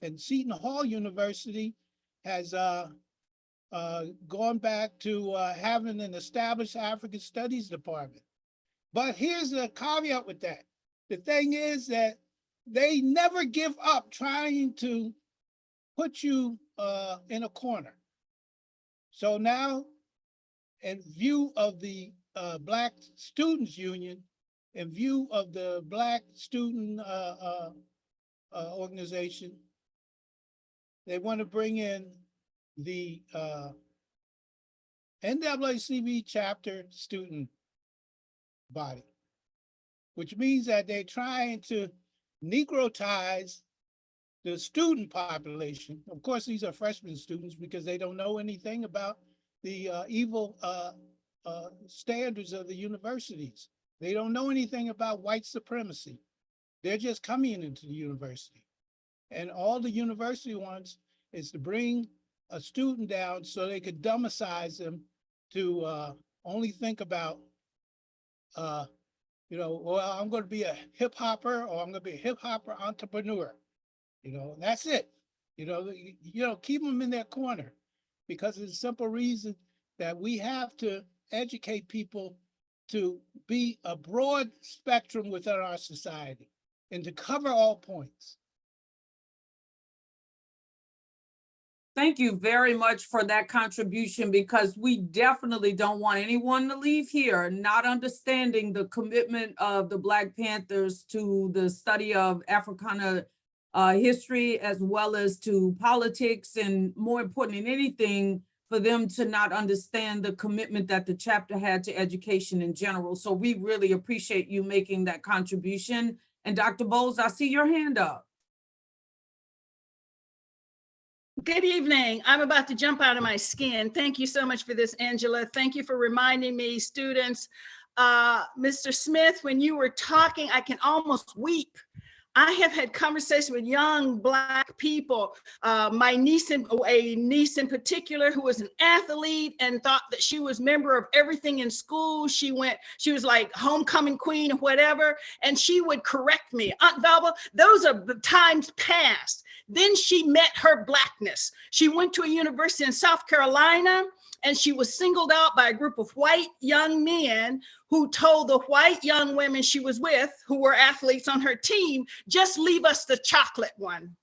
And Seton Hall University has gone back to having an established African Studies Department. But here's a caveat with that. The thing is that they never give up trying to put you in a corner. So now, in view of the Black Students Union, in view of the Black Student Organization, they want to bring in the NAACP chapter student body, which means that they're trying to Negrotize the student population. Of course, these are freshman students because they don't know anything about the evil standards of the universities. They don't know anything about white supremacy. They're just coming into the university. And all the university wants is to bring a student down so they could dumbassize them to only think about, you know, well, I'm going to be a hip hopper or I'm going to be a hip hopper entrepreneur. You know, that's it. You know, keep them in their corner because it's a simple reason that we have to educate people to be a broad spectrum within our society and to cover all points. Thank you very much for that contribution, because we definitely don't want anyone to leave here not understanding the commitment of the Black Panthers to the study of Africana history, as well as to politics, and more important than anything, for them to not understand the commitment that the chapter had to education in general. So we really appreciate you making that contribution. And Dr. Bowles, I see your hand up. Good evening. I'm about to jump out of my skin. Thank you so much for this, Angela. Thank you for reminding me, students. Mr. Smith, when you were talking, I can almost weep. I have had conversations with young Black people. My niece, a niece in particular, who was an athlete and thought that she was member of everything in school. She was like homecoming queen or whatever, and she would correct me. Aunt Valva, those are the times past. Then she met her Blackness. She went to a university in South Carolina, and she was singled out by a group of white young men who told the white young women she was with, who were athletes on her team, just leave us the chocolate one.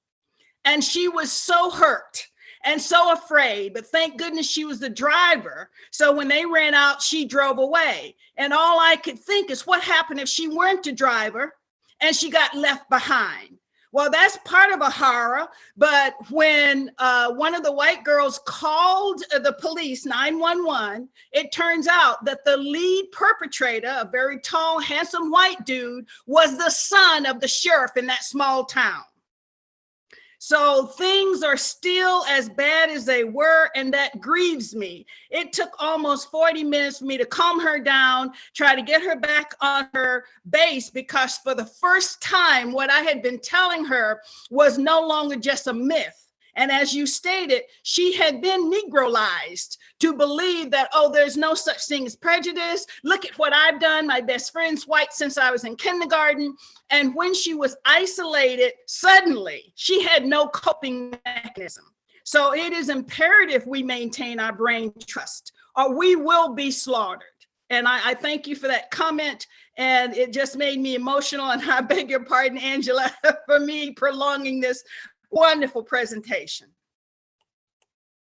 And she was so hurt. and so afraid, but thank goodness she was the driver. So when they ran out, she drove away. And all I could think is what happened if she weren't the driver and she got left behind? Well, that's part of a horror. But when one of the white girls called the police, 911, it turns out that the lead perpetrator, a very tall, handsome white dude, was the son of the sheriff in that small town. So things are still as bad as they were, and that grieves me. It took almost 40 minutes for me to calm her down, try to get her back on her base, because for the first time, what I had been telling her was no longer just a myth. And as you stated, she had been Negroized to believe that, oh, there's no such thing as prejudice. Look at what I've done. My best friend's white since I was in kindergarten. And when she was isolated, suddenly she had no coping mechanism. So it is imperative we maintain our brain trust, or we will be slaughtered. And I thank you for that comment. And it just made me emotional. And I beg your pardon, Angela, for me prolonging this wonderful presentation.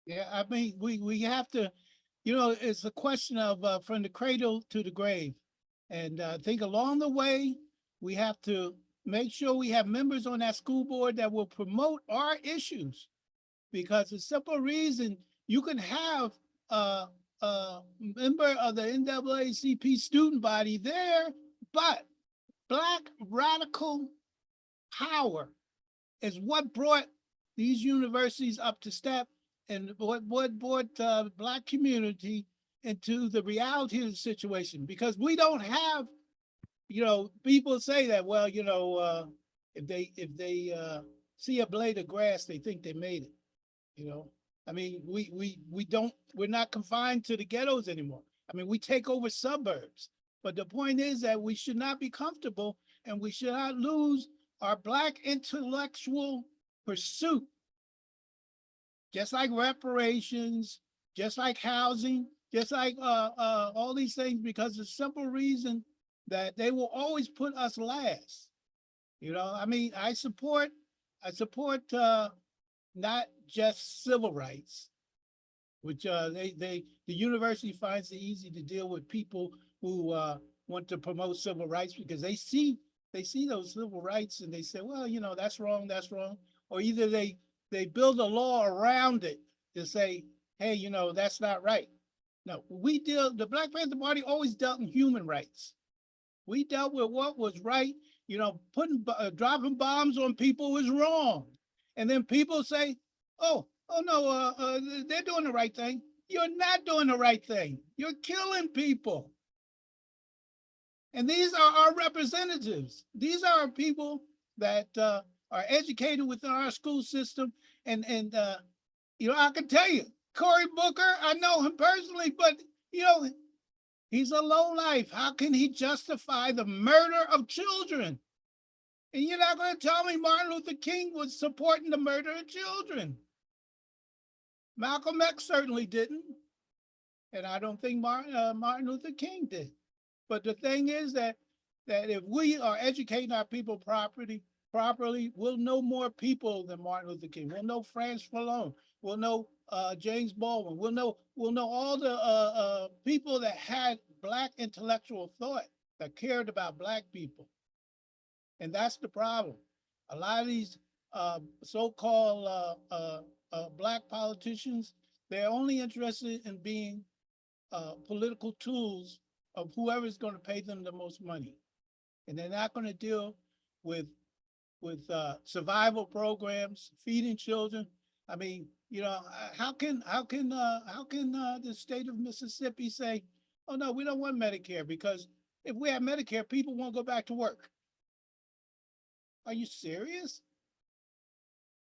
Yeah, I mean, we have to, you know, it's a question of from the cradle to the grave. And I think along the way, we have to make sure we have members on that school board that will promote our issues. Because the simple reason you can have a member of the NAACP student body there, but Black radical power is what brought these universities up to step, and what brought Black community into the reality of the situation. Because we don't have, you know, people say that, well, you know, if they see a blade of grass, they think they made it. You know, I mean, we're not confined to the ghettos anymore. I mean, we take over suburbs, but the point is that we should not be comfortable, and we should not lose our Black intellectual pursuit, just like reparations, just like housing, just like all these things, because the simple reason that they will always put us last. You know, I mean, I support not just civil rights, which the university finds it easy to deal with people who want to promote civil rights, because they see those civil rights and they say, well, you know, that's wrong, or either they build a law around it to say, hey, you know, that's not right. No, the Black Panther Party always dealt in human rights. We dealt with what was right. You know, dropping bombs on people is wrong. And then people say, oh no, they're doing the right thing. You're not doing the right thing. You're killing people. And these are our representatives. These are people that are educated within our school system. And you know, I can tell you, Cory Booker, I know him personally, but you know, he's a lowlife. How can he justify the murder of children? And you're not going to tell me Martin Luther King was supporting the murder of children. Malcolm X certainly didn't. And I don't think Martin Luther King did. But the thing is that if we are educating our people properly, we'll know more people than Martin Luther King. We'll know Franz Fanon. We'll know James Baldwin. We'll know all the people that had Black intellectual thought, that cared about Black people. And that's the problem. A lot of these so-called Black politicians, they're only interested in being political tools of whoever's going to pay them the most money. And they're not going to deal with survival programs, feeding children. I mean, you know, how can the state of Mississippi say, oh no, we don't want Medicare, because if we have Medicare, people won't go back to work? Are you serious?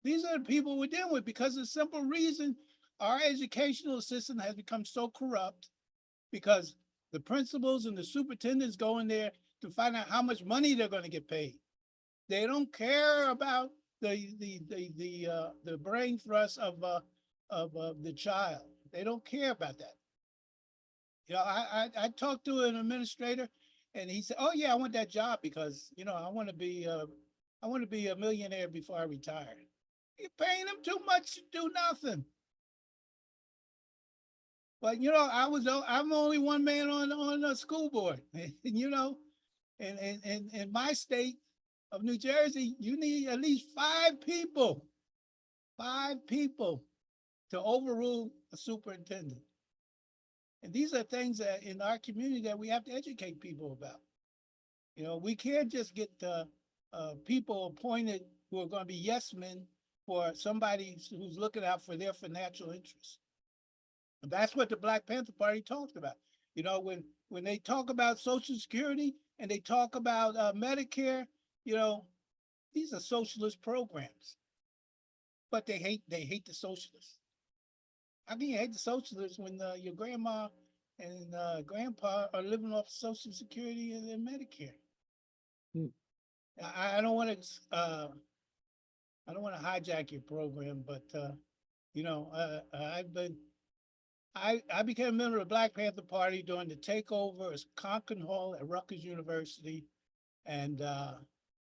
These are the people we're dealing with, because of the simple reason our educational system has become so corrupt, because the principals and the superintendents go in there to find out how much money they're going to get paid. They don't care about the brain thrust of the child. They don't care about that. You know, I talked to an administrator, and he said, "Oh yeah, I want that job because, you know, I want to be a millionaire before I retire." You're paying them too much to do nothing. But you know, I'm only one man on the school board, you know, and in my state of New Jersey, you need at least five people to overrule a superintendent. And these are things that in our community that we have to educate people about. You know, we can't just get people appointed who are going to be yes men for somebody who's looking out for their financial interests. And that's what the Black Panther Party talked about. You know, when they talk about Social Security and they talk about Medicare, you know, these are socialist programs, but they hate the socialists. How can you hate the socialists when your grandma and grandpa are living off Social Security and Medicare? I don't want to I don't want to hijack your program, but you know, I became a member of the Black Panther Party during the takeover at Conklin Hall at Rutgers University, and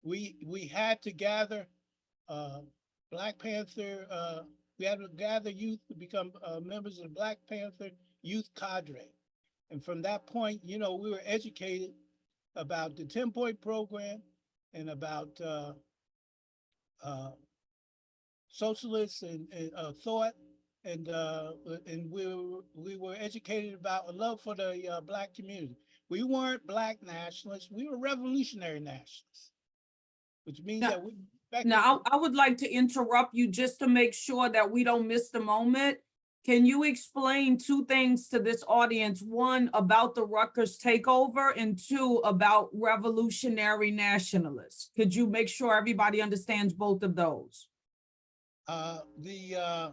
we had to gather Black Panther. We had to gather youth to become members of the Black Panther Youth Cadre, and from that point, you know, we were educated about the 10-point program and about socialists and thought, and we were educated about a love for the Black community. We weren't Black nationalists; we were revolutionary nationalists, which means Now, that we now I would like to interrupt you just to make sure that we don't miss the moment. Can you explain two things to this audience? One, about the Rutgers takeover, and two, about revolutionary nationalists. Could you make sure everybody understands both of those? The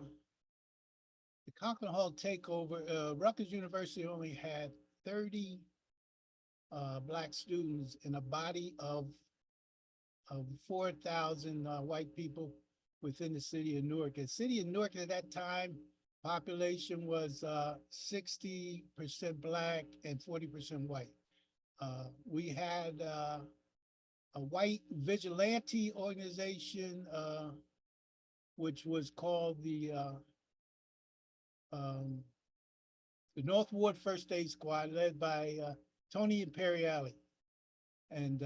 Conklin Hall takeover, Rutgers University only had 30 Black students in a body of 4,000 white people within the city of Newark. The city of Newark at that time, population was 60% Black and 40% white. We had a white vigilante organization, which was called the North Ward First Aid Squad, led by Tony Imperiale. And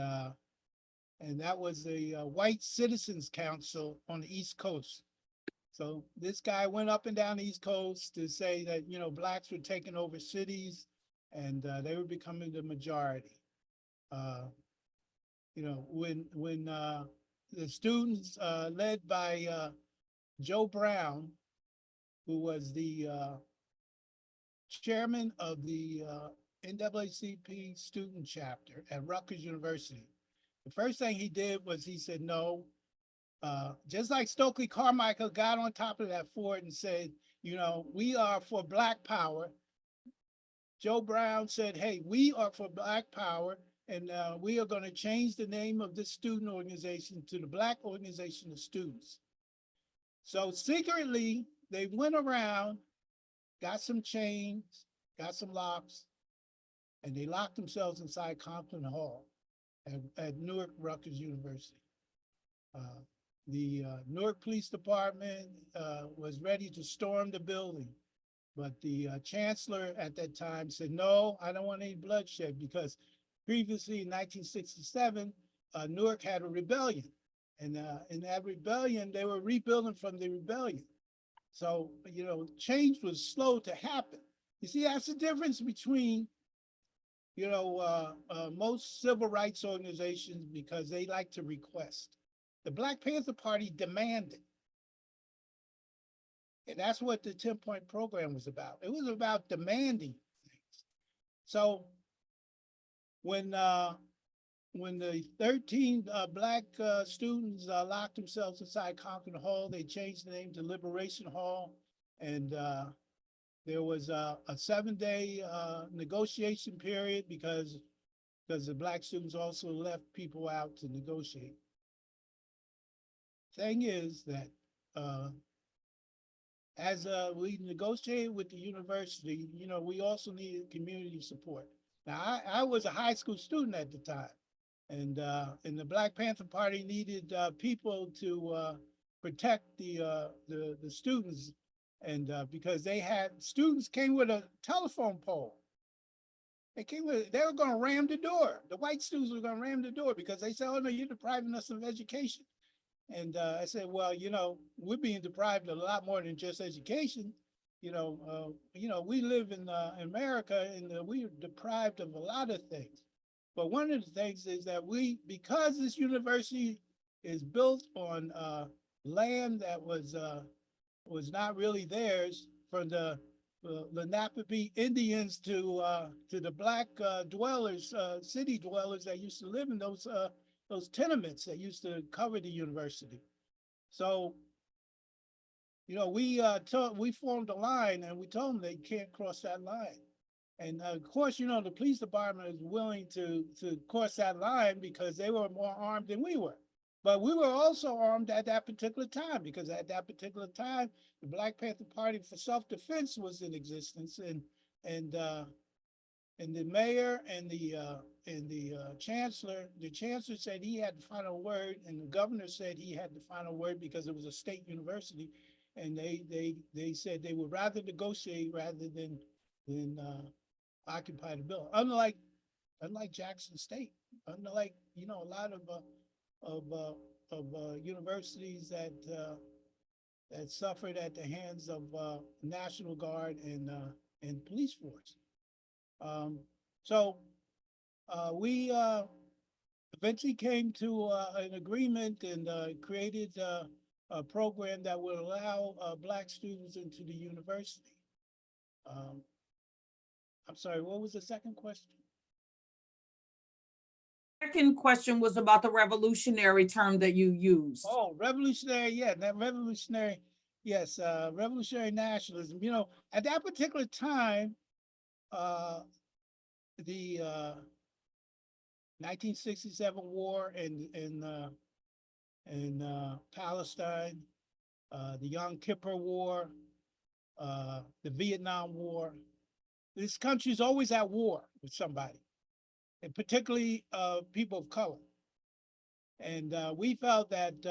that was the White Citizens Council on the East Coast. So this guy went up and down the East Coast to say that, you know, Blacks were taking over cities and they were becoming the majority. You know, when the students led by Joe Brown, who was the chairman of the NAACP student chapter at Rutgers University. The first thing he did was he said, no, just like Stokely Carmichael got on top of that fort and said, you know, we are for Black power. Joe Brown said, hey, we are for Black power, and we are going to change the name of this student organization to the Black Organization of Students. So secretly, they went around, got some chains, got some locks, and they locked themselves inside Conklin Hall at Newark Rutgers University. The Newark Police Department was ready to storm the building, but the chancellor at that time said, no, I don't want any bloodshed, because previously in 1967, Newark had a rebellion. And in that rebellion, they were rebuilding from the rebellion. So, you know, change was slow to happen. You see, that's the difference between, you know, most civil rights organizations, because they like to request. The Black Panther Party demanded. And that's what the 10-point program was about. It was about demanding things. So when the 13 Black students locked themselves inside Conklin Hall, they changed the name to Liberation Hall. And there was a 7-day negotiation period because the Black students also left people out to negotiate. Thing is that as we negotiated with the university, you know, we also needed community support. Now, I was a high school student at the time, and the Black Panther Party needed people to protect the students. And because they had, students came with a telephone pole. They were gonna ram the door. The white students were gonna ram the door because they said, oh no, you're depriving us of education. And I said, well, we're being deprived of a lot more than just education. We live in America and we are deprived of a lot of things. But one of the things is that because this university is built on land that was not really theirs, from the Lenape Indians to the black dwellers, city dwellers that used to live in those tenements that used to cover the university. So, we formed a line and we told them they can't cross that line. And of course, the police department is willing to cross that line because they were more armed than we were. But we were also armed at that particular time, because at that particular time, the Black Panther Party for Self-Defense was in existence, and the mayor and the chancellor said he had the final word, and the governor said he had the final word because it was a state university, and they said they would rather negotiate rather than occupy the building. Unlike Jackson State, unlike a lot of universities that suffered at the hands of National Guard and police force. So we eventually came to an agreement and created a program that would allow Black students into the university. I'm sorry, what was the second question? Second question was about the revolutionary term that you used. Oh, revolutionary, yeah, that revolutionary, yes, revolutionary nationalism. At that particular time, the 1967 war in Palestine, the Yom Kippur War, the Vietnam War. This country is always at war with somebody, and particularly people of color. And we felt that,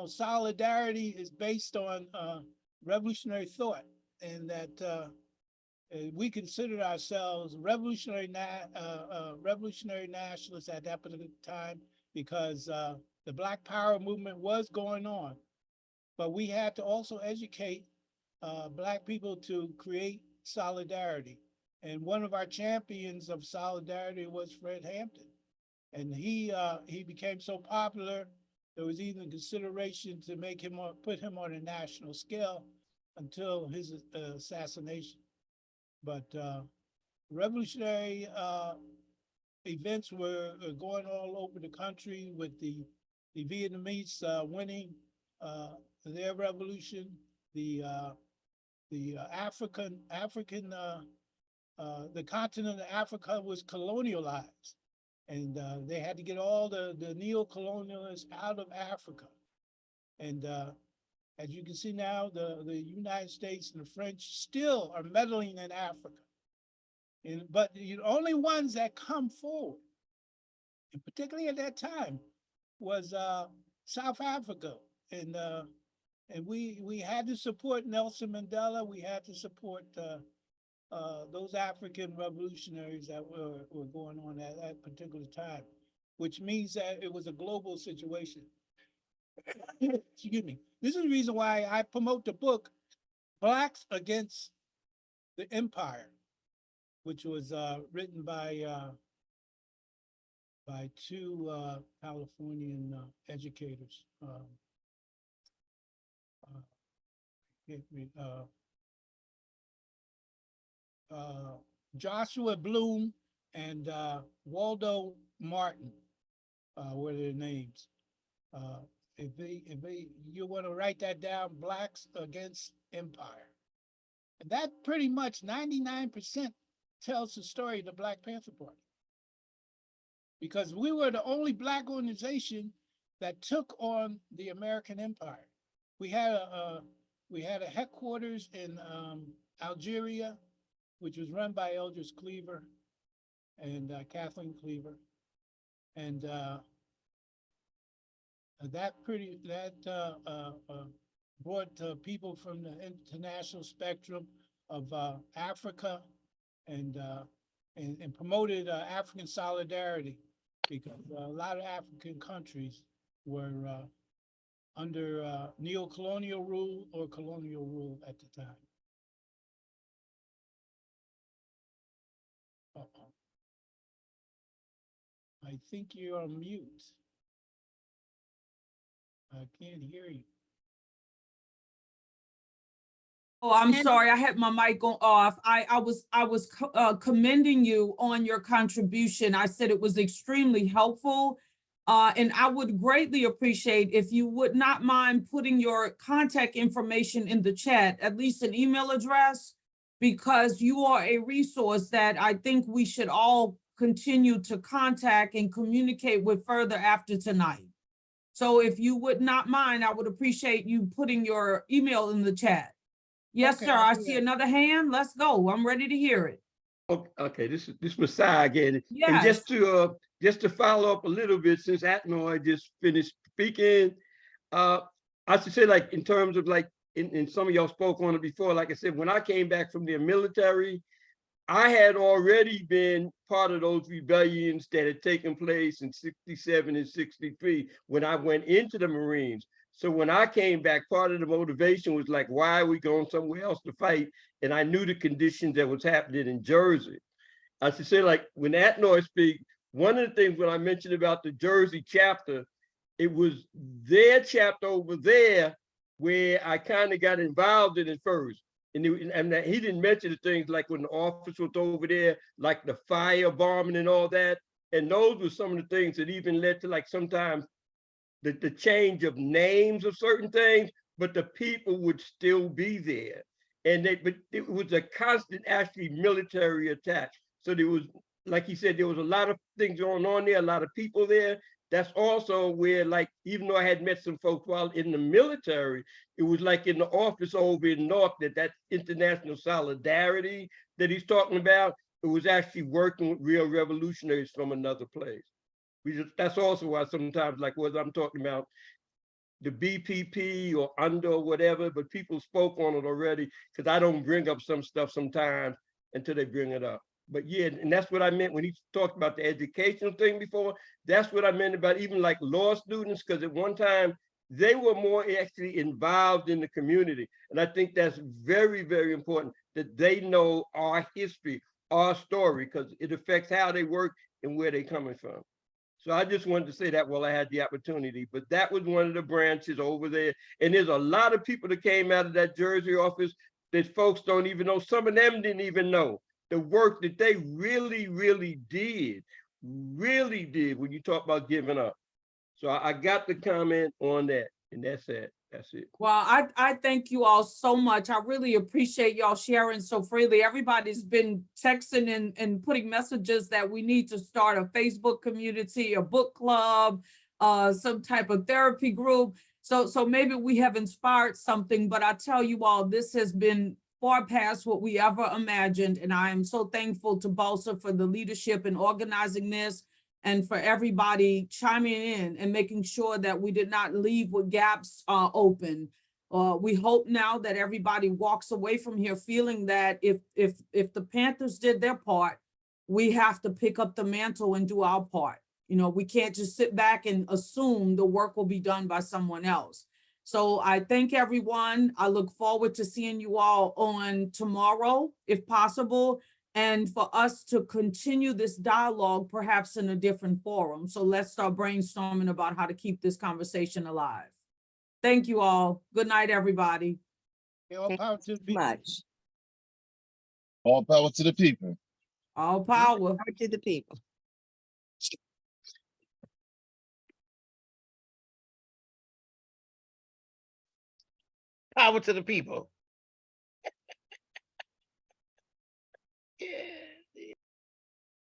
solidarity is based on revolutionary thought, and that we considered ourselves revolutionary nationalists at that particular time because the Black Power movement was going on. But we had to also educate Black people to create solidarity. And one of our champions of solidarity was Fred Hampton. And he became so popular, there was even consideration to put him on a national scale until his assassination. But revolutionary events were going all over the country, with the Vietnamese winning their revolution, the the continent of Africa was colonialized, and they had to get all the neo-colonialists out of Africa. And as you can see now, the United States and the French still are meddling in Africa. But the only ones that come forward, and particularly at that time, was South Africa. And we had to support Nelson Mandela. We had to support those African revolutionaries that were going on at that particular time, which means that it was a global situation. Excuse me. This is the reason why I promote the book, Blacks Against the Empire, which was written by two Californian educators. Joshua Bloom and Waldo Martin were their names. If you want to write that down, Blacks Against Empire. And that pretty much 99% tells the story of the Black Panther Party. Because we were the only Black organization that took on the American empire. We had a headquarters in Algeria, which was run by Eldridge Cleaver and Kathleen Cleaver. And brought people from the international spectrum of Africa and, and promoted African solidarity, because a lot of African countries were under neo-colonial rule or colonial rule at the time. Uh-oh. I think you're on mute. I can't hear you. Oh, I'm sorry, I had my mic off. I was commending you on your contribution. I said it was extremely helpful. And I would greatly appreciate if you would not mind putting your contact information in the chat, at least an email address, because you are a resource that I think we should all continue to contact and communicate with further after tonight. So if you would not mind, I would appreciate you putting your email in the chat. Yes, Okay, sir. I'll I do see that. another hand. Let's go. I'm ready to hear it. Okay, this is Messiah again. And Yes. just to follow up a little bit, since Atnoy just finished speaking, I should say, like, in terms of like, in some of y'all spoke on it before, like I said, when I came back from the military, I had already been part of those rebellions that had taken place in 67 and 63 when I went into the Marines. So when I came back, part of the motivation was like, why are we going somewhere else to fight? And I knew the conditions that was happening in Jersey. I should say, like, when Atnoy speak, one of the things when I mentioned about the Jersey chapter, it was their chapter over there where I kind of got involved in it first. And that he didn't mention the things like when the office was over there, like the fire bombing and all that. And those were some of the things that even led to, like, sometimes the change of names of certain things, but the people would still be there. But it was a constant, actually, military attack. So there was, like he said, there was a lot of things going on there, a lot of people there. That's also where, like, even though I had met some folks while in the military, it was like in the office over in North, that international solidarity that he's talking about, it was actually working with real revolutionaries from another place. That's also why sometimes, like what I'm talking about, the BPP or under or whatever, but people spoke on it already, because I don't bring up some stuff sometimes until they bring it up. But yeah, and that's what I meant when he talked about the educational thing before. That's what I meant about even like law students, because at one time they were more actually involved in the community. And I think that's very, very important that they know our history, our story, because it affects how they work and where they're coming from. So I just wanted to say that while I had the opportunity, but that was one of the branches over there. And there's a lot of people that came out of that Jersey office that folks don't even know. Some of them didn't even know the work that they really, really did when you talk about giving up. So I got the comment on that, and that's it. That's it. Well, I thank you all so much. I really appreciate y'all sharing so freely. Everybody's been texting and putting messages that we need to start a Facebook community, a book club, some type of therapy group. So maybe we have inspired something, but I tell you all, this has been far past what we ever imagined. And I am so thankful to Blsa for the leadership in organizing this, and for everybody chiming in and making sure that we did not leave with gaps open. We hope now that everybody walks away from here feeling that if the Panthers did their part, we have to pick up the mantle and do our part. You know, we can't just sit back and assume the work will be done by someone else. So I thank everyone. I look forward to seeing you all on tomorrow, if possible, and for us to continue this dialogue, perhaps in a different forum. So let's start brainstorming about how to keep this conversation alive. Thank you all. Good night, everybody. All power to the people. Much. All power to the people. All power. Power to the people. Power to the people. Yeah.